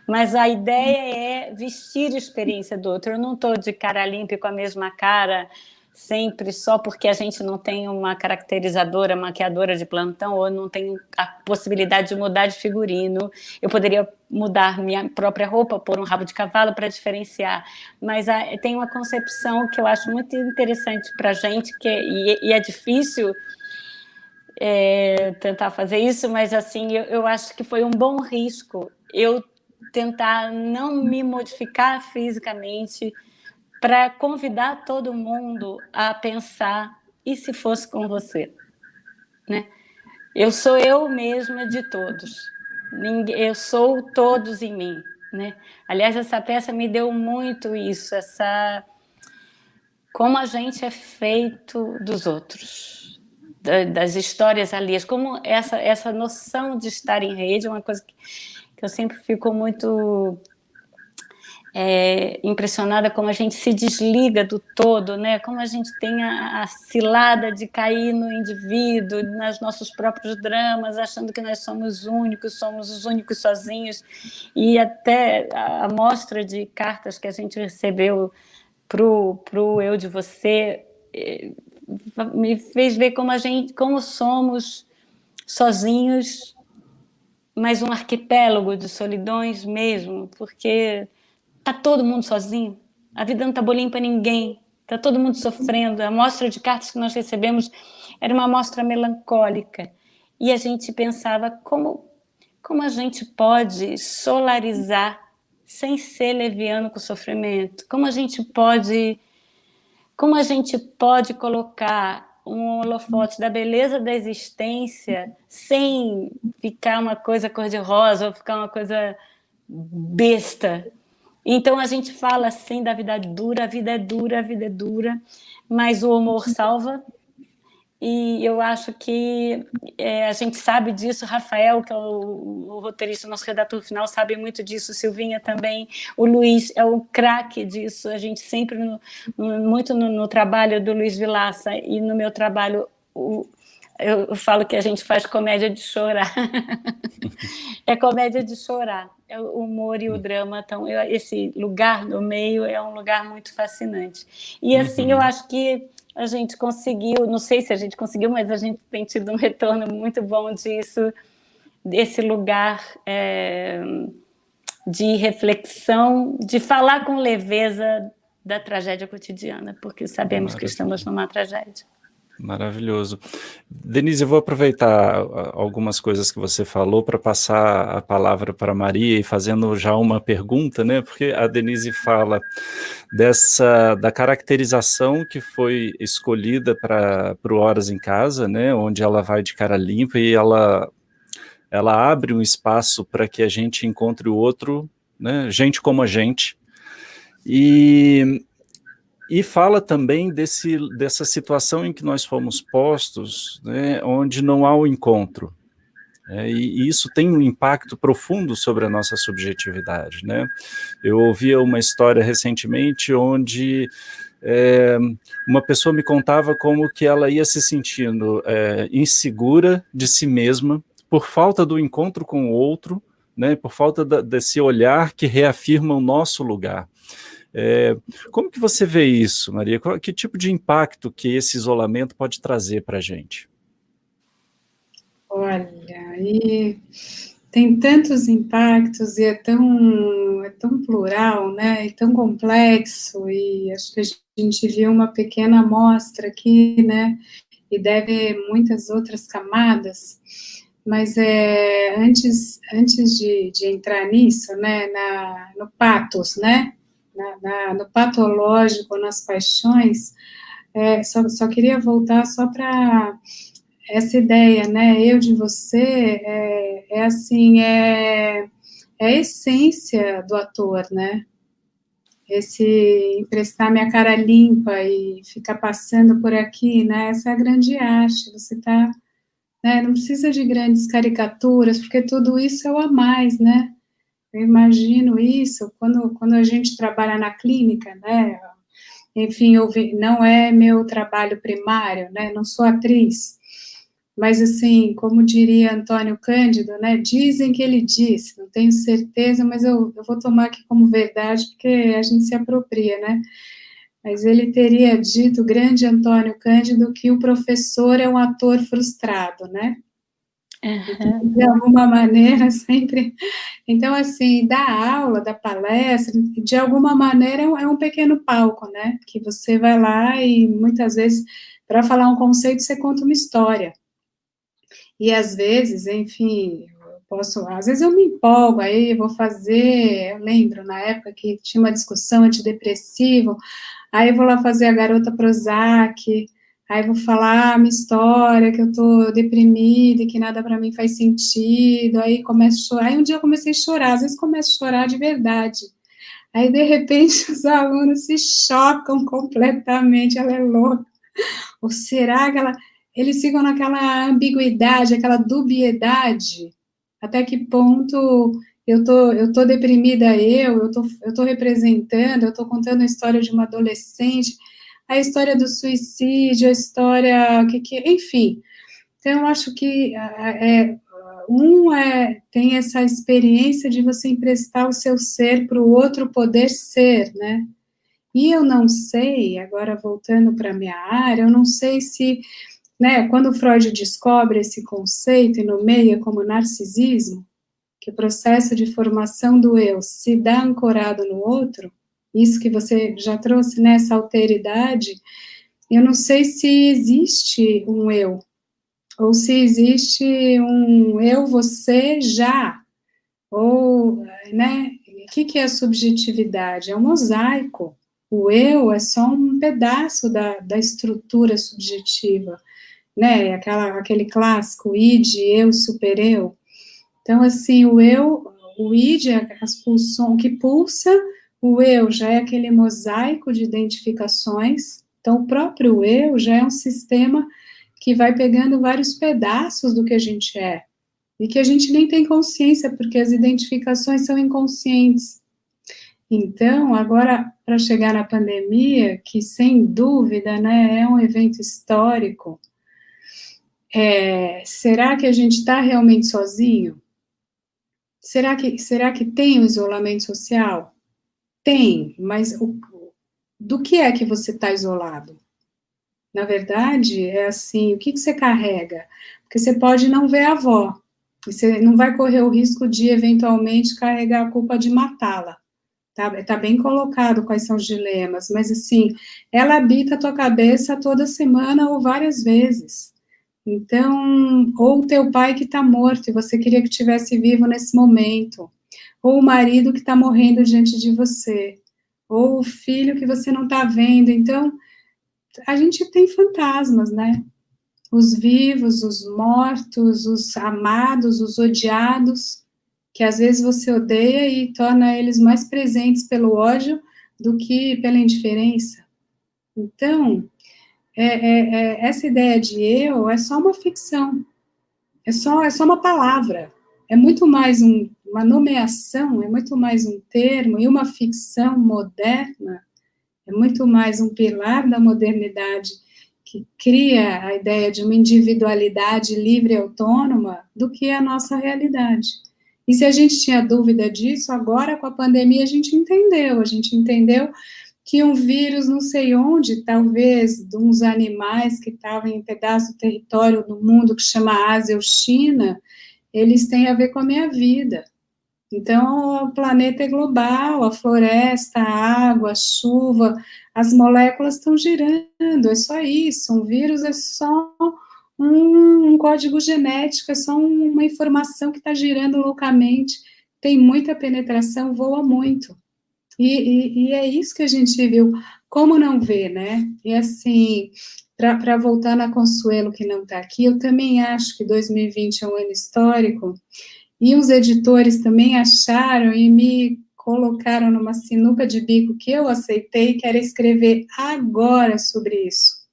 mas a ideia é vestir a experiência do outro. Eu não estou de cara limpa e com a mesma cara sempre só porque a gente não tem uma caracterizadora, maquiadora de plantão, ou não tem a possibilidade de mudar de figurino. Eu poderia mudar minha própria roupa, pôr um rabo de cavalo para diferenciar, mas tem uma concepção que eu acho muito interessante para a gente, e é difícil tentar fazer isso, mas assim, eu acho que foi um bom risco eu tentar não me modificar fisicamente para convidar todo mundo a pensar, e se fosse com você? Né? Eu sou eu mesma de todos. Eu sou todos em mim. Né? Aliás, essa peça me deu muito isso, como a gente é feito dos outros, das histórias alheias, como essa noção de estar em rede é uma coisa que eu sempre fico muito... impressionada como a gente se desliga do todo, né? Como a gente tem a cilada de cair no indivíduo, nos nossos próprios dramas, achando que nós somos os únicos sozinhos, e até a amostra de cartas que a gente recebeu pro Eu de Você me fez ver como somos sozinhos, mas um arquipélago de solidões mesmo, porque está todo mundo sozinho, a vida não está bolinha para ninguém, está todo mundo sofrendo. A amostra de cartas que nós recebemos era uma amostra melancólica, e a gente pensava como a gente pode solarizar sem ser leviano com o sofrimento, como a gente pode colocar um holofote da beleza da existência sem ficar uma coisa cor-de-rosa ou ficar uma coisa besta. Então a gente fala assim da vida dura, a vida é dura, mas o humor salva, e eu acho que a gente sabe disso. Rafael, que é o roteirista, nosso redator final, sabe muito disso, Silvinha também, o Luiz é o craque disso. A gente sempre, muito no trabalho do Luiz Vilaça e no meu trabalho, eu falo que a gente faz comédia de chorar. É comédia de chorar. O humor e o drama, então, esse lugar no meio é um lugar muito fascinante. E assim, eu acho que a gente conseguiu, não sei se a gente conseguiu, mas a gente tem tido um retorno muito bom disso, desse lugar de reflexão, de falar com leveza da tragédia cotidiana, porque sabemos que estamos numa tragédia. Maravilhoso. Denise, eu vou aproveitar algumas coisas que você falou para passar a palavra para a Maria e fazendo já uma pergunta, né? Porque a Denise fala da caracterização que foi escolhida para o Horas em Casa, né? Onde ela vai de cara limpa e ela abre um espaço para que a gente encontre o outro, né? Gente como a gente. E fala também dessa situação em que nós fomos postos, né, onde não há o encontro. E isso tem um impacto profundo sobre a nossa subjetividade. Né? Eu ouvi uma história recentemente onde uma pessoa me contava como que ela ia se sentindo insegura de si mesma por falta do encontro com o outro, né, por falta desse olhar que reafirma o nosso lugar. Como que você vê isso, Maria? Que tipo de impacto que esse isolamento pode trazer para a gente? Olha, e tem tantos impactos e é tão plural, né? E tão complexo, e acho que a gente viu uma pequena amostra aqui, né? E deve muitas outras camadas. Mas antes de entrar nisso, né, no pathos, né, no patológico, nas paixões, só queria voltar só para essa ideia, né, eu de você, assim, é a essência do ator, né, esse emprestar minha cara limpa e ficar passando por aqui, né, essa é a grande arte, você tá, né, não precisa de grandes caricaturas, porque tudo isso é o a mais, né, eu imagino isso, quando a gente trabalha na clínica, né, enfim, não é meu trabalho primário, né, não sou atriz, mas assim, como diria Antônio Cândido, né, dizem que ele disse, não tenho certeza, mas eu vou tomar aqui como verdade, porque a gente se apropria, né, mas ele teria dito, o grande Antônio Cândido, que o professor é um ator frustrado, né, de alguma maneira, sempre, então assim, da aula, da palestra, de alguma maneira é um pequeno palco, né, que você vai lá e muitas vezes, para falar um conceito, você conta uma história, e às vezes, enfim, às vezes eu me empolgo, aí vou fazer, eu lembro na época que tinha uma discussão antidepressivo, aí eu vou lá fazer a garota Prozac, aí vou falar a minha história, que eu tô deprimida e que nada para mim faz sentido, aí começo a chorar, aí um dia eu comecei a chorar, às vezes começo a chorar de verdade, aí de repente os alunos se chocam completamente, ela é louca, ou será que eles ficam naquela ambiguidade, aquela dubiedade, até que ponto eu tô deprimida, eu tô representando, eu tô contando a história de uma adolescente, a história do suicídio, a história, enfim, então eu acho que tem essa experiência de você emprestar o seu ser para o outro poder ser, né, e eu não sei, agora voltando para a minha área, eu não sei se, né, quando Freud descobre esse conceito e nomeia como narcisismo, que o processo de formação do eu se dá ancorado no outro, isso que você já trouxe, né, essa alteridade, eu não sei se existe um eu, ou se existe um eu, você, já, ou, né, o que é a subjetividade? É um mosaico, o eu é só um pedaço da estrutura subjetiva, né, aquele clássico, id, eu, super-eu. Então, assim, o id é as pulsões que pulsa, o eu já é aquele mosaico de identificações, então o próprio eu já é um sistema que vai pegando vários pedaços do que a gente é, e que a gente nem tem consciência, porque as identificações são inconscientes. Então, agora, para chegar na pandemia, que sem dúvida, né, é um evento histórico, será que a gente está realmente sozinho? Será que tem um isolamento social? Tem, mas do que é que você está isolado? Na verdade, é assim, o que você carrega? Porque você pode não ver a avó, e você não vai correr o risco de, eventualmente, carregar a culpa de matá-la. Tá bem colocado quais são os dilemas, mas, assim, ela habita a tua cabeça toda semana ou várias vezes. Então, ou o teu pai que está morto e você queria que estivesse vivo nesse momento, ou o marido que está morrendo diante de você, ou o filho que você não está vendo. Então, a gente tem fantasmas, né? Os vivos, os mortos, os amados, os odiados, que às vezes você odeia e torna eles mais presentes pelo ódio do que pela indiferença. Então, essa ideia de eu é só uma ficção, é só uma palavra, é muito mais uma nomeação, é muito mais um termo, e uma ficção moderna, é muito mais um pilar da modernidade, que cria a ideia de uma individualidade livre e autônoma, do que a nossa realidade. E se a gente tinha dúvida disso, agora com a pandemia a gente entendeu que um vírus não sei onde, talvez de uns animais que estavam em um pedaço do território do mundo que chama Ásia ou China, eles têm a ver com a minha vida. Então, o planeta é global, a floresta, a água, a chuva, as moléculas estão girando, é só isso. Um vírus é só um código genético, é só uma informação que está girando loucamente, tem muita penetração, voa muito. E é isso que a gente viu. Como não ver, né? E assim, para voltar na Consuelo, que não está aqui, eu também acho que 2020 é um ano histórico, e os editores também acharam e me colocaram numa sinuca de bico que eu aceitei, que era escrever agora sobre isso.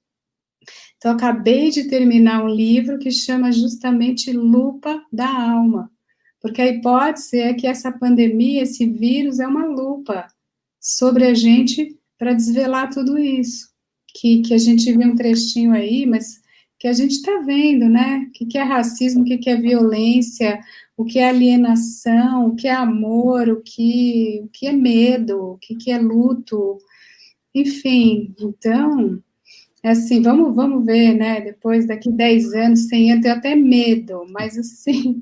Então, eu acabei de terminar um livro que chama justamente Lupa da Alma, porque a hipótese é que essa pandemia, esse vírus, é uma lupa sobre a gente para desvelar tudo isso, que a gente viu um trechinho aí, mas que a gente está vendo, né? O que é racismo, o que é violência, o que é alienação, o que é amor, o que é medo, o que é luto, enfim, então, assim, vamos ver, né, depois, daqui 10 anos, 100 anos, eu tenho até medo, mas assim,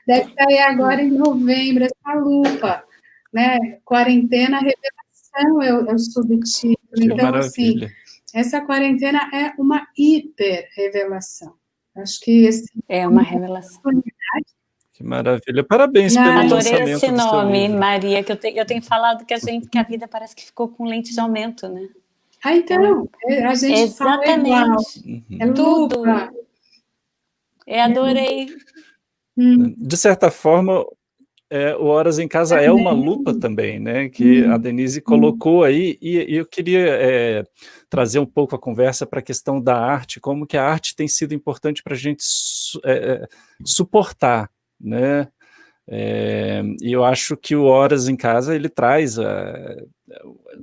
deve sair agora em novembro, essa lupa, né, quarentena, revelação é o subtítulo, Que então, assim, maravilha. essa quarentena é uma hiper-revelação, acho que esse... É uma revelação. Que maravilha. Parabéns pelo Adorei lançamento esse do seu nome, livro. Maria, que eu tenho falado que a vida parece que ficou com lente de aumento, né? Ah, então, a gente fala igual, é Tudo. lupa. Adorei. De certa forma, o Horas em Casa é uma lupa também, né? Que a Denise colocou aí, e eu queria trazer um pouco a conversa para a questão da arte, como que a arte tem sido importante para a gente suportar, né? E eu acho que o Horas em Casa ele traz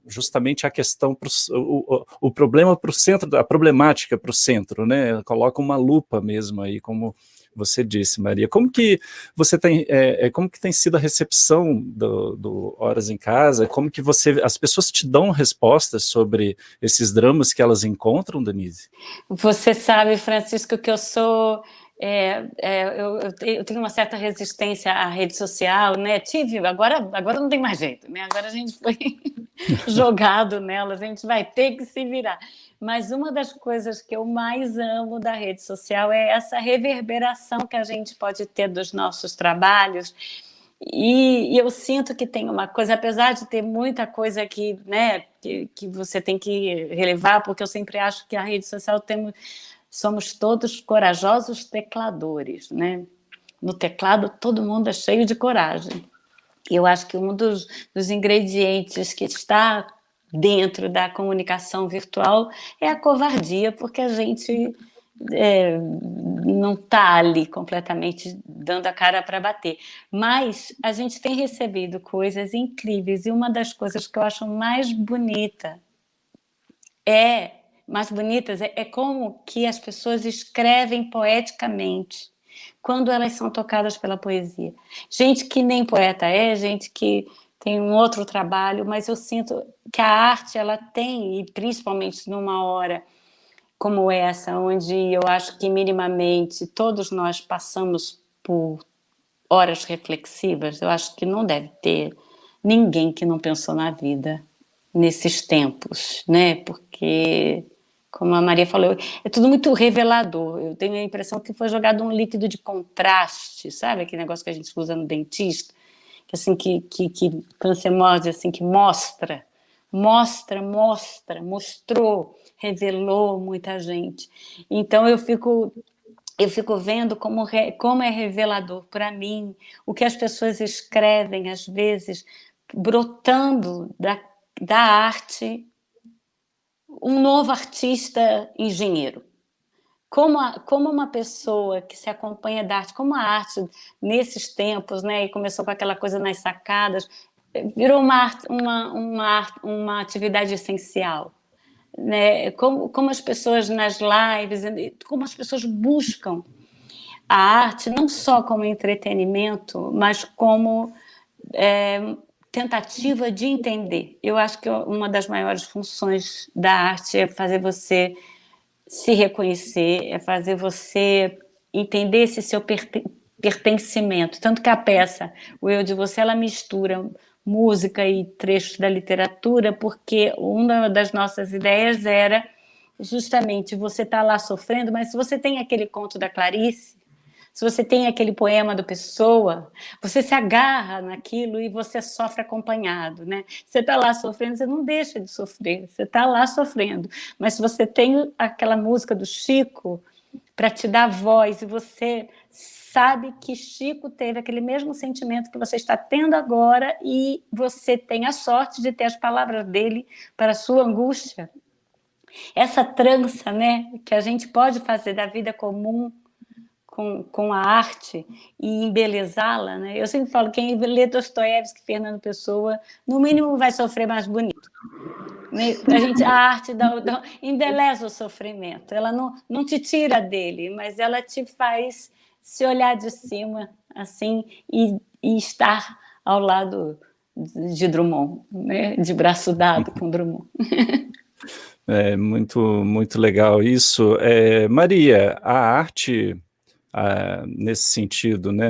justamente a questão, o problema para o centro, a problemática para o centro, né? Coloca uma lupa mesmo aí, como você disse, Maria. Como que você tem, como que tem sido a recepção do Horas em Casa? Como que as pessoas te dão respostas sobre esses dramas que elas encontram, Denise? Você sabe, Francisco, que eu sou... eu tenho uma certa resistência à rede social, né? Agora não tem mais jeito, né? Agora a gente foi jogado nela, a gente vai ter que se virar. Mas uma das coisas que eu mais amo da rede social é essa reverberação que a gente pode ter dos nossos trabalhos. E eu sinto que tem uma coisa, apesar de ter muita coisa que, né, que você tem que relevar, porque eu sempre acho que a rede social somos todos corajosos tecladores, né? No teclado todo mundo é cheio de coragem. E eu acho que um dos ingredientes que está dentro da comunicação virtual é a covardia, porque a gente não está ali completamente dando a cara para bater. Mas a gente tem recebido coisas incríveis, e uma das coisas que eu acho mais bonitas é como que as pessoas escrevem poeticamente quando elas são tocadas pela poesia. Gente que nem poeta gente que tem um outro trabalho, mas eu sinto que a arte, ela tem, e principalmente numa hora como essa, onde eu acho que minimamente todos nós passamos por horas reflexivas, eu acho que não deve ter ninguém que não pensou na vida nesses tempos, né? Porque, como a Maria falou, é tudo muito revelador. Eu tenho a impressão que foi jogado um líquido de contraste, sabe? Aquele negócio que a gente usa no dentista, que assim, que câncermose, assim, que mostrou, revelou muita gente. Então eu fico vendo como é revelador para mim o que as pessoas escrevem, às vezes, brotando da arte, um novo artista engenheiro. Como uma pessoa que se acompanha da arte, como a arte nesses tempos, né, e começou com aquela coisa nas sacadas, virou uma atividade essencial. Né? Como as pessoas nas lives, como as pessoas buscam a arte, não só como entretenimento, mas como tentativa de entender. Eu acho que uma das maiores funções da arte é fazer você se reconhecer, é fazer você entender esse seu pertencimento. Tanto que a peça, O Eu de Você, ela mistura música e trechos da literatura, porque uma das nossas ideias era justamente você está lá sofrendo, mas se você tem aquele conto da Clarice, se você tem aquele poema do Pessoa, você se agarra naquilo e você sofre acompanhado, né? Você está lá sofrendo, você não deixa de sofrer, você está lá sofrendo. Mas se você tem aquela música do Chico para te dar voz e você sabe que Chico teve aquele mesmo sentimento que você está tendo agora e você tem a sorte de ter as palavras dele para a sua angústia. Essa trança, né, que a gente pode fazer da vida comum com a arte e embelezá-la, né? Eu sempre falo, quem lê Dostoiévski, Fernando Pessoa, no mínimo vai sofrer mais bonito. Né? A arte embeleza o sofrimento, ela não te tira dele, mas ela te faz se olhar de cima assim e estar ao lado de Drummond, né? De braço dado com Drummond. É muito, muito legal isso. Maria, a arte, nesse sentido, né,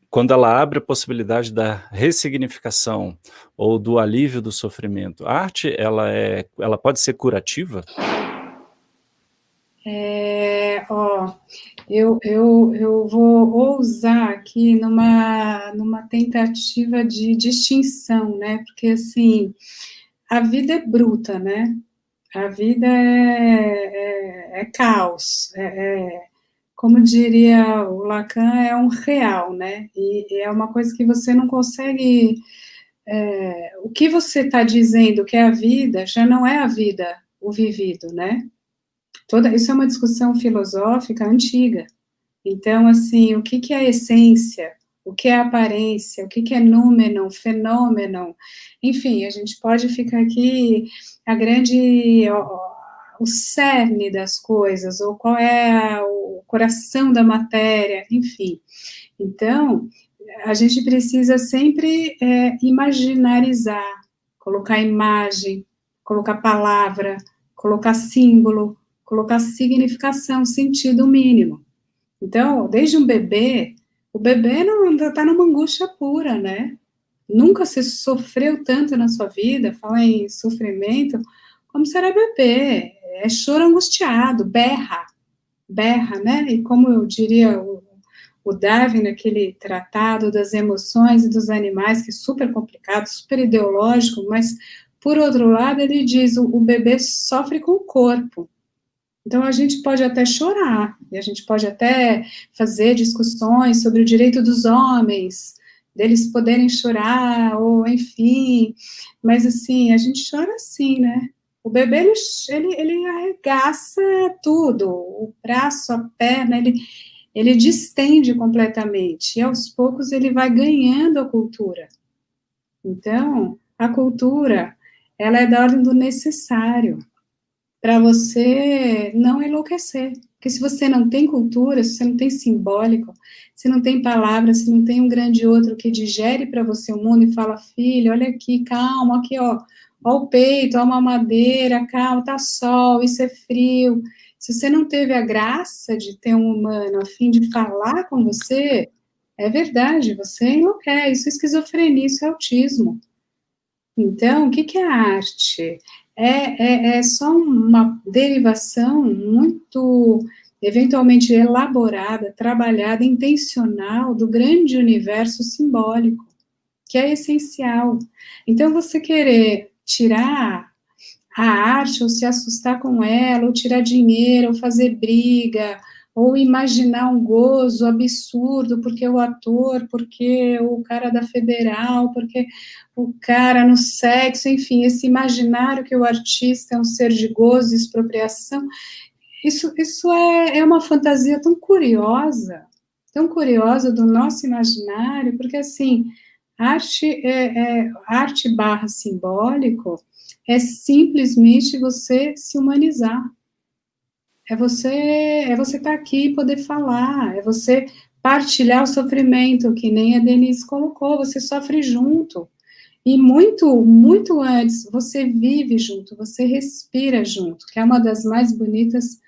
quando ela abre a possibilidade da ressignificação ou do alívio do sofrimento, a arte ela pode ser curativa? Eu vou ousar aqui numa tentativa de distinção, né? Porque assim, a vida é bruta, né? A vida é caos, como diria o Lacan, é um real, né? E é uma coisa que você não consegue... o que você está dizendo que é a vida, já não é a vida, o vivido, né? Isso é uma discussão filosófica antiga. Então, assim, o que é a essência? O que é a aparência? O que é númeno, fenômeno? Enfim, a gente pode ficar aqui o cerne das coisas, ou qual é o coração da matéria, enfim. Então, a gente precisa sempre imaginarizar, colocar imagem, colocar palavra, colocar símbolo, colocar significação, sentido mínimo. Então, desde um bebê, o bebê não está numa angústia pura, né? Nunca se sofreu tanto na sua vida, falar em sofrimento, como será bebê. É choro angustiado, berra, né? E como eu diria o Darwin, naquele tratado das emoções e dos animais, que é super complicado, super ideológico, mas, por outro lado, ele diz, o bebê sofre com o corpo. Então, a gente pode até chorar, e a gente pode até fazer discussões sobre o direito dos homens, deles poderem chorar, ou enfim, mas assim, a gente chora assim, né? O bebê, ele arregaça tudo, o braço, a perna, ele distende completamente, e aos poucos ele vai ganhando a cultura. Então, a cultura, ela é da ordem do necessário, para você não enlouquecer. Porque se você não tem cultura, se você não tem simbólico, se não tem palavra, se não tem um grande outro que digere para você o mundo e fala, filho, olha aqui, calma, aqui, ó o peito, ó a mamadeira, calma, tá sol, isso é frio. Se você não teve a graça de ter um humano a fim de falar com você, é verdade, você enlouquece, isso é esquizofrenia, isso é autismo. Então, o que é a arte? É só uma derivação muito, eventualmente, elaborada, trabalhada, intencional, do grande universo simbólico, que é essencial. Então, você querer tirar a arte, ou se assustar com ela, ou tirar dinheiro, ou fazer briga, ou imaginar um gozo absurdo, porque o ator, porque o cara da Federal, porque o cara no sexo, enfim, esse imaginário que o artista é um ser de gozo e expropriação, isso é uma fantasia tão curiosa do nosso imaginário, porque, assim, arte barra simbólico é simplesmente você se humanizar. É você estar aqui e poder falar, é você partilhar o sofrimento, que nem a Denise colocou, você sofre junto. E muito, muito antes, você vive junto, você respira junto, que é uma das mais bonitas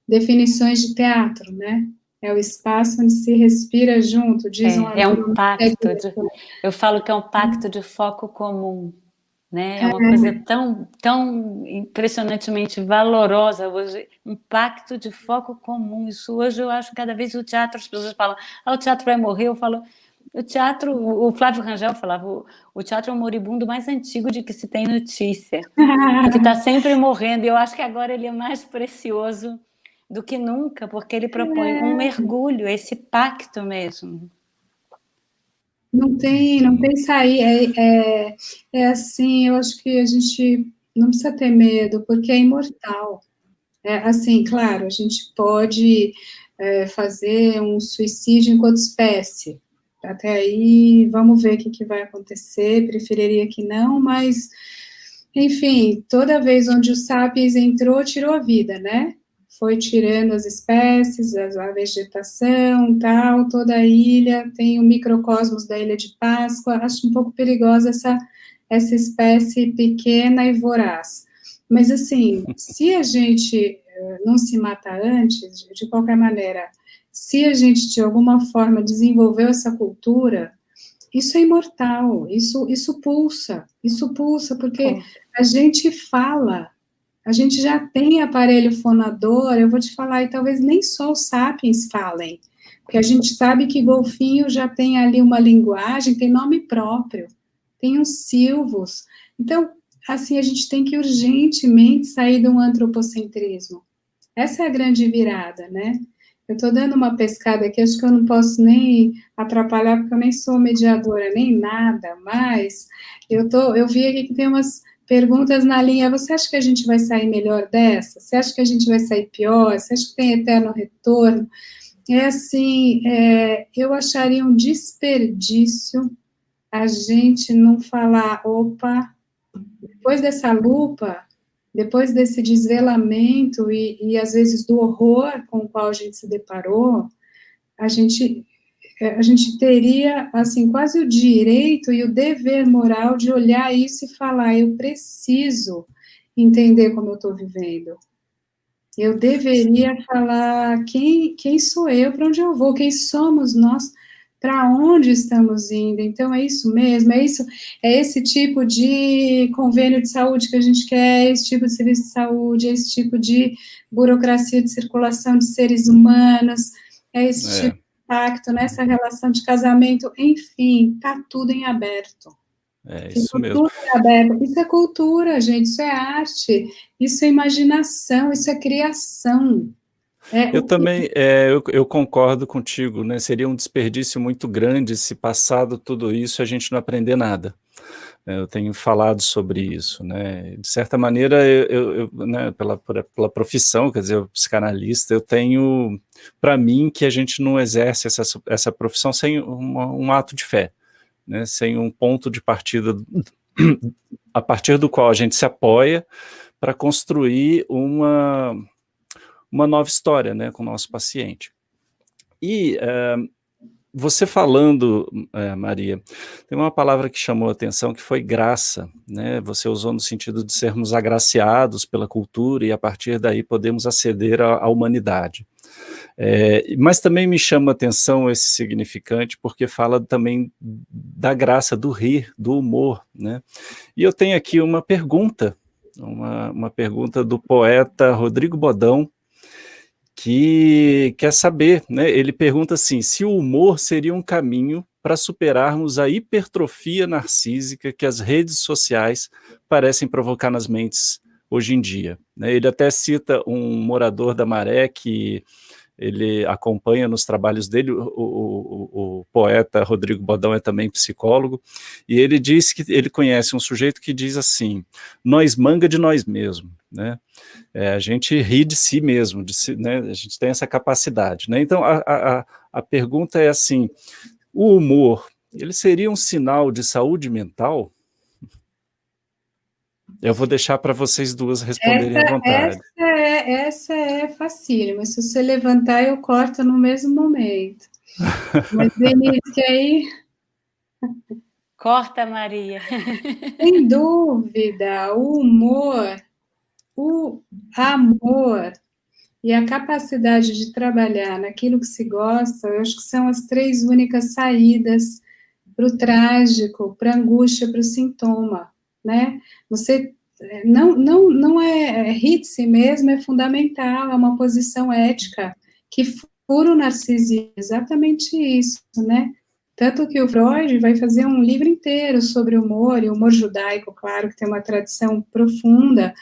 definições de teatro, né? É o espaço onde se respira junto, diz um pacto, eu falo que é um pacto de foco comum. né? É uma coisa tão impressionantemente valorosa hoje, um pacto de foco comum. Isso hoje eu acho cada vez o teatro, as pessoas falam, o teatro vai morrer, eu falo, o teatro, o Flávio Rangel falava, o teatro é o moribundo mais antigo de que se tem notícia, e que está sempre morrendo, e eu acho que agora ele é mais precioso do que nunca, porque ele propõe um mergulho, esse pacto mesmo. Não tem sair, é assim, eu acho que a gente não precisa ter medo, porque é imortal. Assim, claro, a gente pode fazer um suicídio enquanto espécie, até aí, vamos ver o que vai acontecer, preferiria que não, mas, enfim, toda vez onde o Sapiens entrou, tirou a vida, né? Foi tirando as espécies, a vegetação, tal, toda a ilha, tem o microcosmos da Ilha de Páscoa, acho um pouco perigosa essa espécie pequena e voraz. Mas, assim, se a gente não se mata antes, de qualquer maneira, se a gente, de alguma forma, desenvolveu essa cultura, isso é imortal, isso pulsa, porque a gente fala, a gente já tem aparelho fonador, eu vou te falar, e talvez nem só os sapiens falem, porque a gente sabe que golfinho já tem ali uma linguagem, tem nome próprio, tem os silvos, então, assim, a gente tem que urgentemente sair de um antropocentrismo. Essa é a grande virada, né? Eu estou dando uma pescada aqui, acho que eu não posso nem atrapalhar, porque eu nem sou mediadora, nem nada, mas eu vi aqui que tem umas perguntas na linha, você acha que a gente vai sair melhor dessa? Você acha que a gente vai sair pior? Você acha que tem eterno retorno? É assim, eu acharia um desperdício a gente não falar, opa, depois dessa lupa, depois desse desvelamento e às vezes do horror com o qual a gente se deparou, a gente teria, assim, quase o direito e o dever moral de olhar isso e falar, eu preciso entender como eu estou vivendo. Eu deveria falar quem sou eu, para onde eu vou, quem somos nós, para onde estamos indo. Então, é isso mesmo, é esse tipo de convênio de saúde que a gente quer, é esse tipo de serviço de saúde, é esse tipo de burocracia de circulação de seres humanos, é esse tipo de pacto, nessa relação de casamento, enfim, está tudo em aberto. Isso mesmo. Tudo em aberto. Isso é cultura, gente, isso é arte, isso é imaginação, isso é criação. Eu também, eu concordo contigo, né? Seria um desperdício muito grande se passado tudo isso a gente não aprender nada. Eu tenho falado sobre isso, né? De certa maneira, né, pela profissão, quer dizer, eu psicanalista, eu tenho, para mim, que a gente não exerce essa profissão sem um ato de fé, né? Sem um ponto de partida a partir do qual a gente se apoia para construir uma nova história, né, com o nosso paciente. E você falando, Maria, tem uma palavra que chamou a atenção, que foi graça, né? Você usou no sentido de sermos agraciados pela cultura e a partir daí podemos aceder à humanidade. Mas também me chama a atenção esse significante porque fala também da graça, do rir, do humor, né? E eu tenho aqui uma pergunta do poeta Rodrigo Bodão, que quer saber, né? Ele pergunta assim, se o humor seria um caminho para superarmos a hipertrofia narcísica que as redes sociais parecem provocar nas mentes hoje em dia, né? Ele até cita um morador da Maré que ele acompanha nos trabalhos dele, o poeta Rodrigo Bodão é também psicólogo, e ele diz que ele conhece um sujeito que diz assim, nós manga de nós mesmos, né? A gente ri de si mesmo, né? A gente tem essa capacidade, né? Então a pergunta é assim, o humor, ele seria um sinal de saúde mental? Eu vou deixar para vocês duas responderem à vontade. Essa é facílima, se você levantar eu corto no mesmo momento. Mas, Denise, quer ir? Corta, Maria. Sem dúvida, o humor, o amor e a capacidade de trabalhar naquilo que se gosta, eu acho que são as 3 únicas saídas para o trágico, para a angústia, para o sintoma. né? Você não é rir de si mesmo, é fundamental, é uma posição ética que fura o narcisismo, exatamente isso, né? Tanto que o Freud vai fazer um livro inteiro sobre humor, e humor judaico, claro, que tem uma tradição profunda,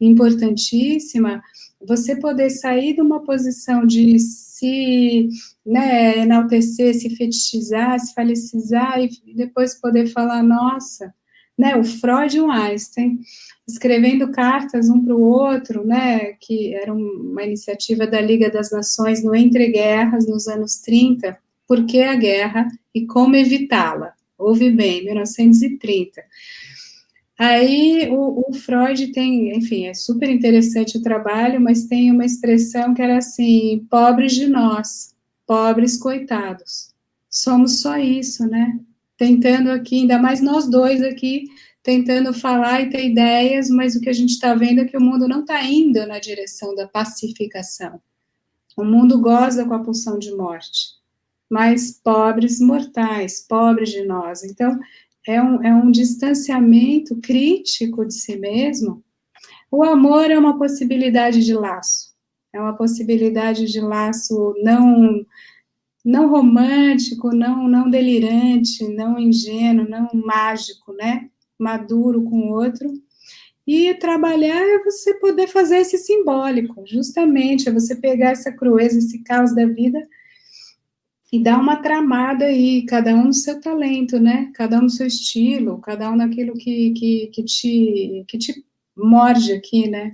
importantíssima, você poder sair de uma posição de se, né, enaltecer, se fetichizar, se falicizar, e depois poder falar, nossa, né, o Freud e o Einstein, escrevendo cartas um para o outro, né, que era uma iniciativa da Liga das Nações no Entre Guerras, nos anos 30, por que a guerra e como evitá-la? Ouve bem, 1930. Aí o Freud tem, enfim, é super interessante o trabalho, mas tem uma expressão que era assim, pobres de nós, pobres coitados. Somos só isso, né? Tentando aqui, ainda mais nós dois aqui, tentando falar e ter ideias, mas o que a gente está vendo é que o mundo não está indo na direção da pacificação. O mundo goza com a pulsão de morte, mas pobres mortais, pobres de nós. Então, é um distanciamento crítico de si mesmo. O amor é uma possibilidade de laço, é uma possibilidade de laço não romântico, não delirante, não ingênuo, não mágico, né? Maduro com o outro. E trabalhar é você poder fazer esse simbólico, justamente, é você pegar essa crueza, esse caos da vida e dar uma tramada aí, cada um no seu talento, né? Cada um no seu estilo, cada um naquilo que te morde aqui, né?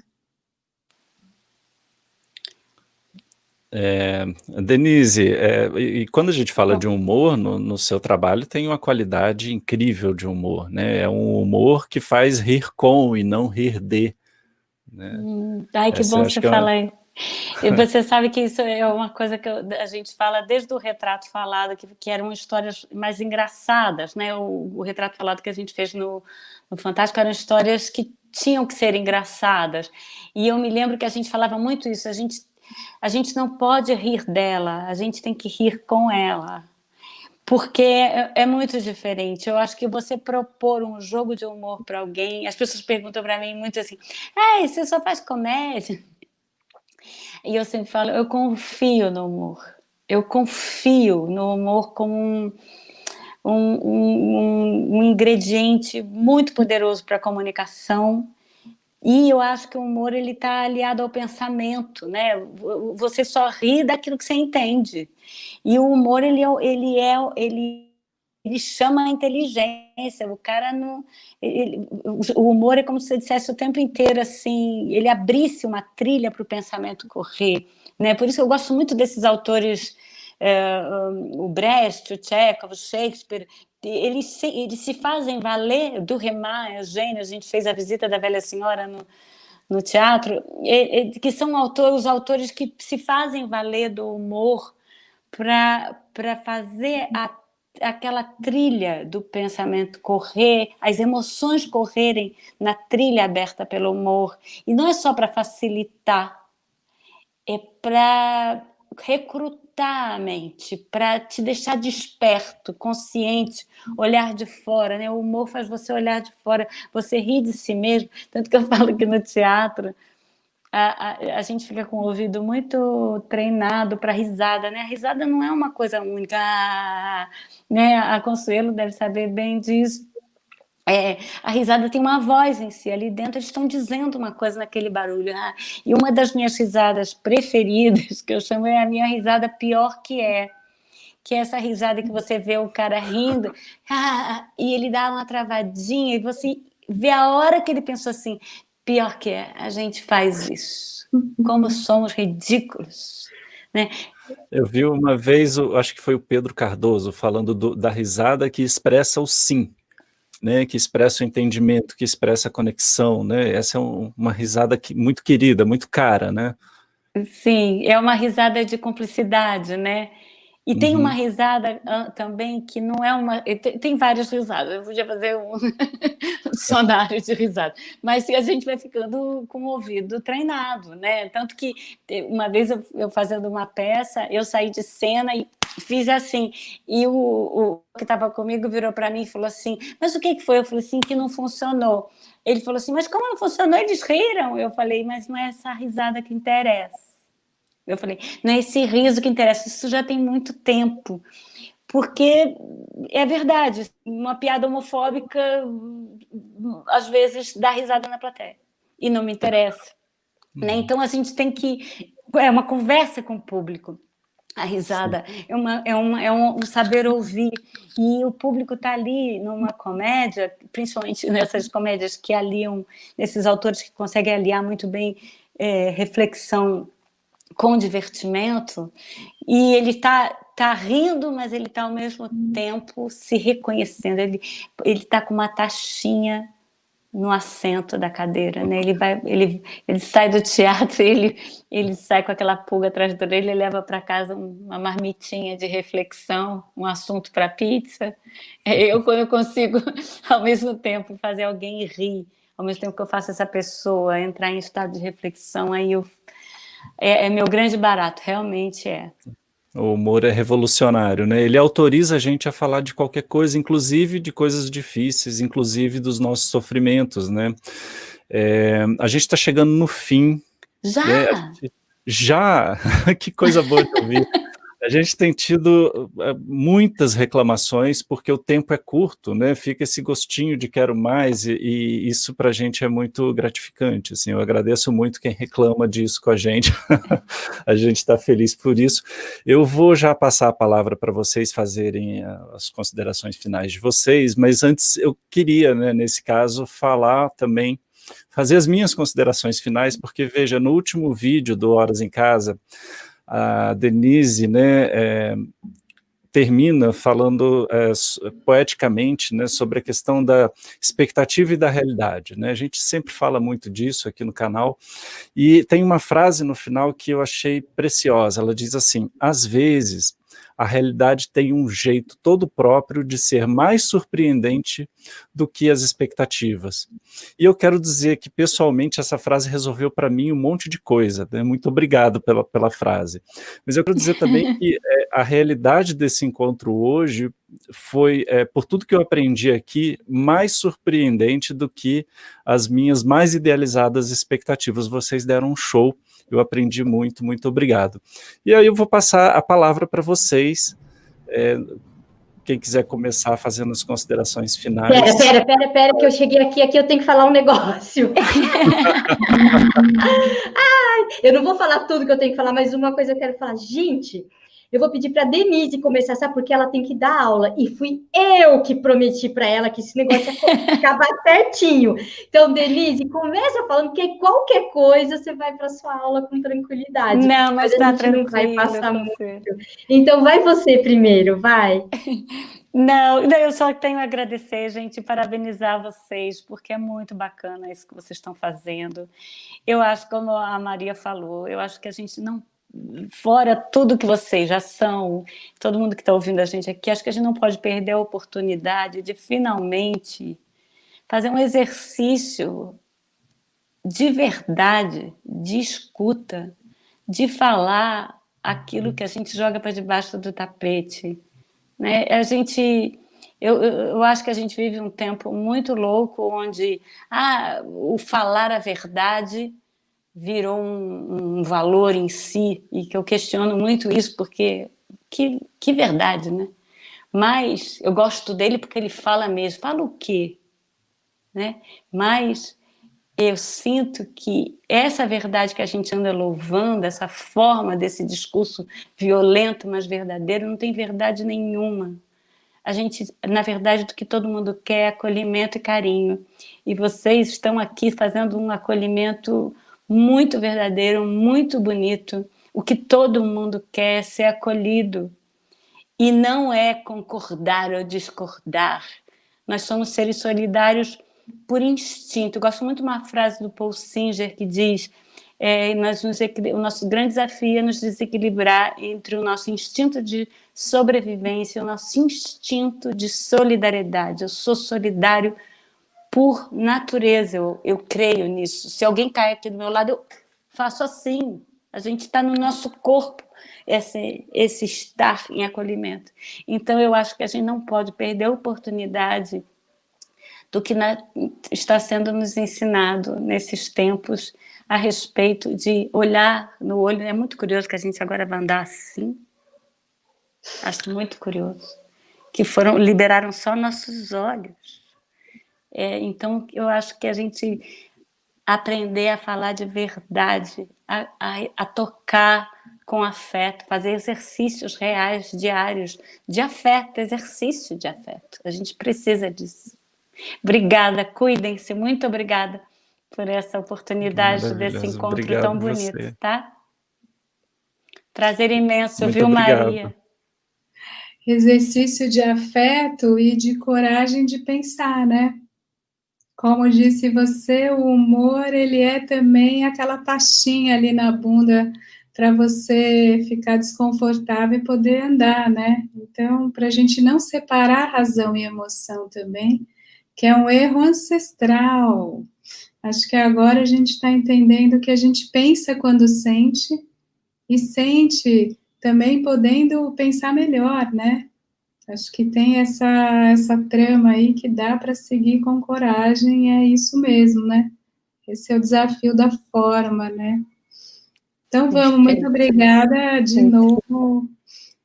Denise, e quando a gente fala de humor, no seu trabalho tem uma qualidade incrível de humor, né? É um humor que faz rir com e não rir de, né? Ai, que bom você falar aí. E você sabe que isso é uma coisa que a gente fala desde o Retrato Falado, que eram histórias mais engraçadas, né? O Retrato Falado que a gente fez no Fantástico eram histórias que tinham que ser engraçadas. E eu me lembro que a gente falava muito isso, a gente não pode rir dela, a gente tem que rir com ela. Porque é muito diferente. Eu acho que você propor um jogo de humor para alguém, as pessoas perguntam para mim muito assim, você só faz comédia? E eu sempre falo, eu confio no humor. Eu confio no humor como um ingrediente muito poderoso para a comunicação. E eu acho que o humor ele está aliado ao pensamento, né? Você só ri daquilo que você entende. E o humor ele chama a inteligência. O cara não, o humor é como se você dissesse o tempo inteiro assim, ele abrisse uma trilha para o pensamento correr, né? Por isso que eu gosto muito desses autores, o Brecht, o Chekhov, o Shakespeare. Eles se fazem valer do Remar, Eugênio, a gente fez A Visita da Velha Senhora no teatro, que são os autores que se fazem valer do humor para fazer aquela trilha do pensamento correr, as emoções correrem na trilha aberta pelo humor. E não é só para facilitar, é para recrutar a mente, para te deixar desperto, consciente, olhar de fora, né? O humor faz você olhar de fora, você ri de si mesmo. Tanto que eu falo que no teatro a gente fica com o ouvido muito treinado para risada, né? A risada não é uma coisa única, né? A Consuelo deve saber bem disso. A risada tem uma voz em si, ali dentro eles estão dizendo uma coisa naquele barulho. E uma das minhas risadas preferidas, que eu chamo, é a minha risada pior que é essa risada que você vê o cara rindo, e ele dá uma travadinha, e você vê a hora que ele pensou assim, pior que é, a gente faz isso, como somos ridículos, né? Eu vi uma vez, acho que foi o Pedro Cardoso, falando da risada que expressa o sim, né, que expressa o entendimento, que expressa a conexão, né? Essa é uma risada muito querida, muito cara, né? Sim, é uma risada de cumplicidade, né? E tem uma risada também que não é uma... Tem várias risadas, eu podia fazer um dicionário de risada, mas a gente vai ficando com o ouvido treinado, né? Tanto que uma vez eu fazendo uma peça, eu saí de cena e fiz assim, e o que estava comigo virou para mim e falou assim, mas o que foi? Eu falei assim, que não funcionou. Ele falou assim, mas como não funcionou? Eles riram. Eu falei, mas não é essa risada que interessa. Eu falei, não é esse riso que interessa, isso já tem muito tempo. Porque é verdade, uma piada homofóbica às vezes dá risada na plateia. E não me interessa. Né? Então a gente tem que... É uma conversa com o público. A risada é um saber ouvir. E o público está ali numa comédia, principalmente nessas comédias que aliam, nesses autores que conseguem aliar muito bem reflexão com divertimento, e ele está rindo, mas ele está ao mesmo tempo se reconhecendo. Ele está com uma taxinha no assento da cadeira, né? Ele sai do teatro, ele sai com aquela pulga atrás da orelha, ele leva para casa uma marmitinha de reflexão, um assunto para pizza. Quando eu consigo, ao mesmo tempo, fazer alguém rir, ao mesmo tempo que eu faço essa pessoa entrar em estado de reflexão, aí é meu grande barato, realmente é. O humor é revolucionário, né? Ele autoriza a gente a falar de qualquer coisa, inclusive de coisas difíceis, inclusive dos nossos sofrimentos, né? A gente está chegando no fim. Já? Né? Já? Que coisa boa de ouvir. A gente tem tido muitas reclamações, porque o tempo é curto, né? Fica esse gostinho de quero mais, e isso para a gente é muito gratificante. Assim, eu agradeço muito quem reclama disso com a gente. A gente está feliz por isso. Eu vou já passar a palavra para vocês fazerem as considerações finais de vocês, mas antes eu queria, né, nesse caso, falar também, fazer as minhas considerações finais, porque, veja, no último vídeo do Horas em Casa, a Denise, né, termina falando poeticamente, né, sobre a questão da expectativa e da realidade, né? A gente sempre fala muito disso aqui no canal, e tem uma frase no final que eu achei preciosa. Ela diz assim: às vezes a realidade tem um jeito todo próprio de ser mais surpreendente do que as expectativas. E eu quero dizer que, pessoalmente, essa frase resolveu para mim um monte de coisa, né? Muito obrigado pela frase. Mas eu quero dizer também que a realidade desse encontro hoje foi, por tudo que eu aprendi aqui, mais surpreendente do que as minhas mais idealizadas expectativas. Vocês deram um show. Eu aprendi muito, muito obrigado. E aí eu vou passar a palavra para vocês, quem quiser começar fazendo as considerações finais. Pera, que eu cheguei aqui eu tenho que falar um negócio. Eu não vou falar tudo que eu tenho que falar, mas uma coisa eu quero falar. Gente, eu vou pedir para a Denise começar, sabe? Porque ela tem que dar aula. E fui eu que prometi para ela que esse negócio ia acabar certinho. Então, Denise, começa falando que qualquer coisa você vai para sua aula com tranquilidade. Não, mas tá tranquilo. Não vai passar muito. Então, vai você primeiro, vai. Não, eu só tenho a agradecer, gente, parabenizar vocês, porque é muito bacana isso que vocês estão fazendo. Eu acho, como a Maria falou, eu acho que a gente não... Fora tudo que vocês já são, todo mundo que está ouvindo a gente aqui, acho que a gente não pode perder a oportunidade de finalmente fazer um exercício de verdade, de escuta, de falar aquilo que a gente joga para debaixo do tapete, né? Eu acho que a gente vive um tempo muito louco onde o falar a verdade virou um valor em si, e que eu questiono muito isso, porque que verdade, né? Mas eu gosto dele porque ele fala mesmo. Fala o quê? Né? Mas eu sinto que essa verdade que a gente anda louvando, essa forma desse discurso violento, mas verdadeiro, não tem verdade nenhuma. A gente, na verdade, do que todo mundo quer é acolhimento e carinho. E vocês estão aqui fazendo um acolhimento muito verdadeiro, muito bonito. O que todo mundo quer é ser acolhido. E não é concordar ou discordar. Nós somos seres solidários por instinto. Eu gosto muito de uma frase do Paul Singer que diz: o nosso grande desafio é nos desequilibrar entre o nosso instinto de sobrevivência, o nosso instinto de solidariedade. Eu sou solidário por natureza, eu creio nisso. Se alguém cai aqui do meu lado, eu faço assim. A gente está no nosso corpo, esse estar em acolhimento. Então, eu acho que a gente não pode perder a oportunidade do que está sendo nos ensinado nesses tempos a respeito de olhar no olho. É muito curioso que a gente agora vai andar assim. Acho muito curioso. Que liberaram só nossos olhos. Então, eu acho que a gente aprender a falar de verdade, a tocar com afeto, fazer exercícios reais, diários, de afeto, exercício de afeto. A gente precisa disso. Obrigada, cuidem-se, muito obrigada por essa oportunidade desse encontro obrigado tão bonito, você. tá? Prazer imenso, Muito viu, obrigado. Maria? Exercício de afeto e de coragem de pensar, né? Como disse você, o humor, ele é também aquela taxinha ali na bunda para você ficar desconfortável e poder andar, né? Então, para a gente não separar razão e emoção também, que é um erro ancestral. Acho que agora a gente está entendendo que a gente pensa quando sente, e sente também podendo pensar melhor, né? Acho que tem essa trama aí que dá para seguir com coragem, é isso mesmo, né? Esse é o desafio da forma, né? Então vamos, muito obrigada de novo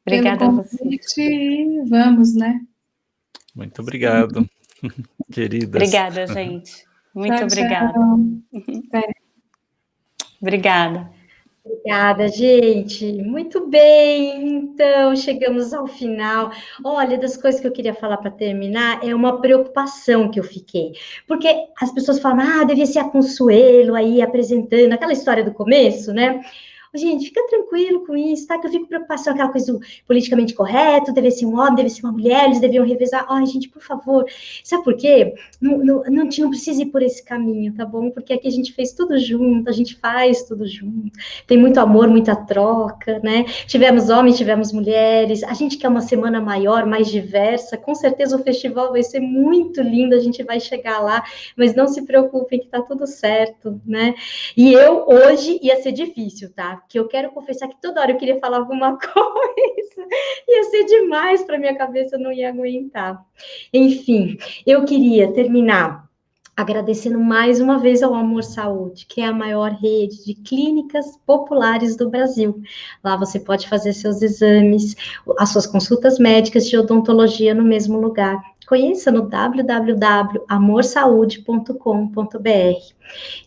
Obrigada pelo a você. convite e vamos, né? Muito obrigado, queridas. Obrigada, gente. Muito Tchau, obrigada. tchau. Obrigada. Obrigada, gente. Muito bem. Então, chegamos ao final. Olha, das coisas que eu queria falar para terminar, é uma preocupação que eu fiquei. Porque as pessoas falam, devia ser a Consuelo aí apresentando, aquela história do começo, né? Gente, fica tranquilo com isso, tá? Que eu fico preocupação, aquela coisa do politicamente correto, deve ser um homem, deve ser uma mulher, eles deviam revezar. Ai, gente, por favor. Sabe por quê? Não precisa ir por esse caminho, tá bom? Porque aqui a gente fez tudo junto, a gente faz tudo junto. Tem muito amor, muita troca, né? Tivemos homens, tivemos mulheres. A gente quer uma semana maior, mais diversa. Com certeza o festival vai ser muito lindo, a gente vai chegar lá. Mas não se preocupem que tá tudo certo, né? E eu, hoje, ia ser difícil, tá? Que eu quero confessar que toda hora eu queria falar alguma coisa, ia ser demais para minha cabeça, eu não ia aguentar. Enfim, eu queria terminar agradecendo mais uma vez ao Amor Saúde, que é a maior rede de clínicas populares do Brasil. Lá você pode fazer seus exames, as suas consultas médicas de odontologia no mesmo lugar. Conheça no www.amorsaude.com.br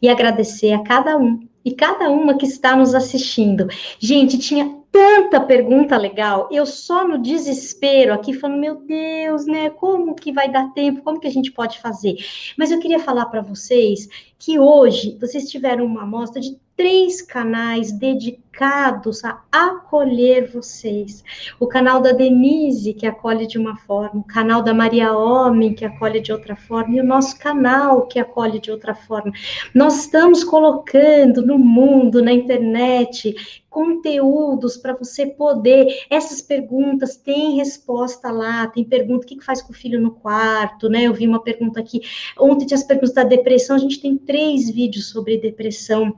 e agradecer a cada um e cada uma que está nos assistindo. Gente, tinha tanta pergunta legal, eu só no desespero aqui falando, meu Deus, né, como que vai dar tempo, como que a gente pode fazer? Mas eu queria falar para vocês que hoje vocês tiveram uma amostra de 3 canais dedicados a acolher vocês. O canal da Denise, que acolhe de uma forma, o canal da Maria Homem, que acolhe de outra forma, e o nosso canal, que acolhe de outra forma. Nós estamos colocando no mundo, na internet, conteúdos para você poder, essas perguntas tem resposta lá, tem pergunta, o que faz com o filho no quarto, né? Eu vi uma pergunta aqui, ontem tinha as perguntas da depressão, a gente tem 3 vídeos sobre depressão,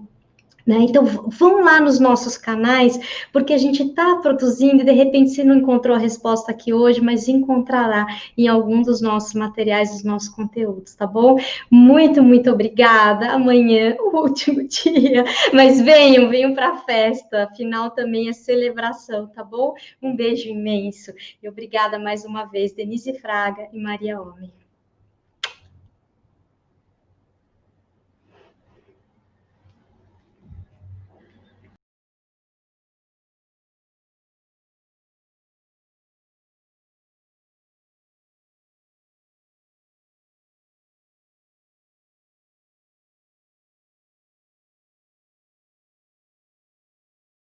né? Então, vão lá nos nossos canais, porque a gente está produzindo e, de repente, você não encontrou a resposta aqui hoje, mas encontrará em algum dos nossos materiais, dos nossos conteúdos, tá bom? Muito, muito obrigada. Amanhã, o último dia, mas venham para a festa, afinal também é celebração, tá bom? Um beijo imenso e obrigada mais uma vez, Denise Fraga e Maria Homem.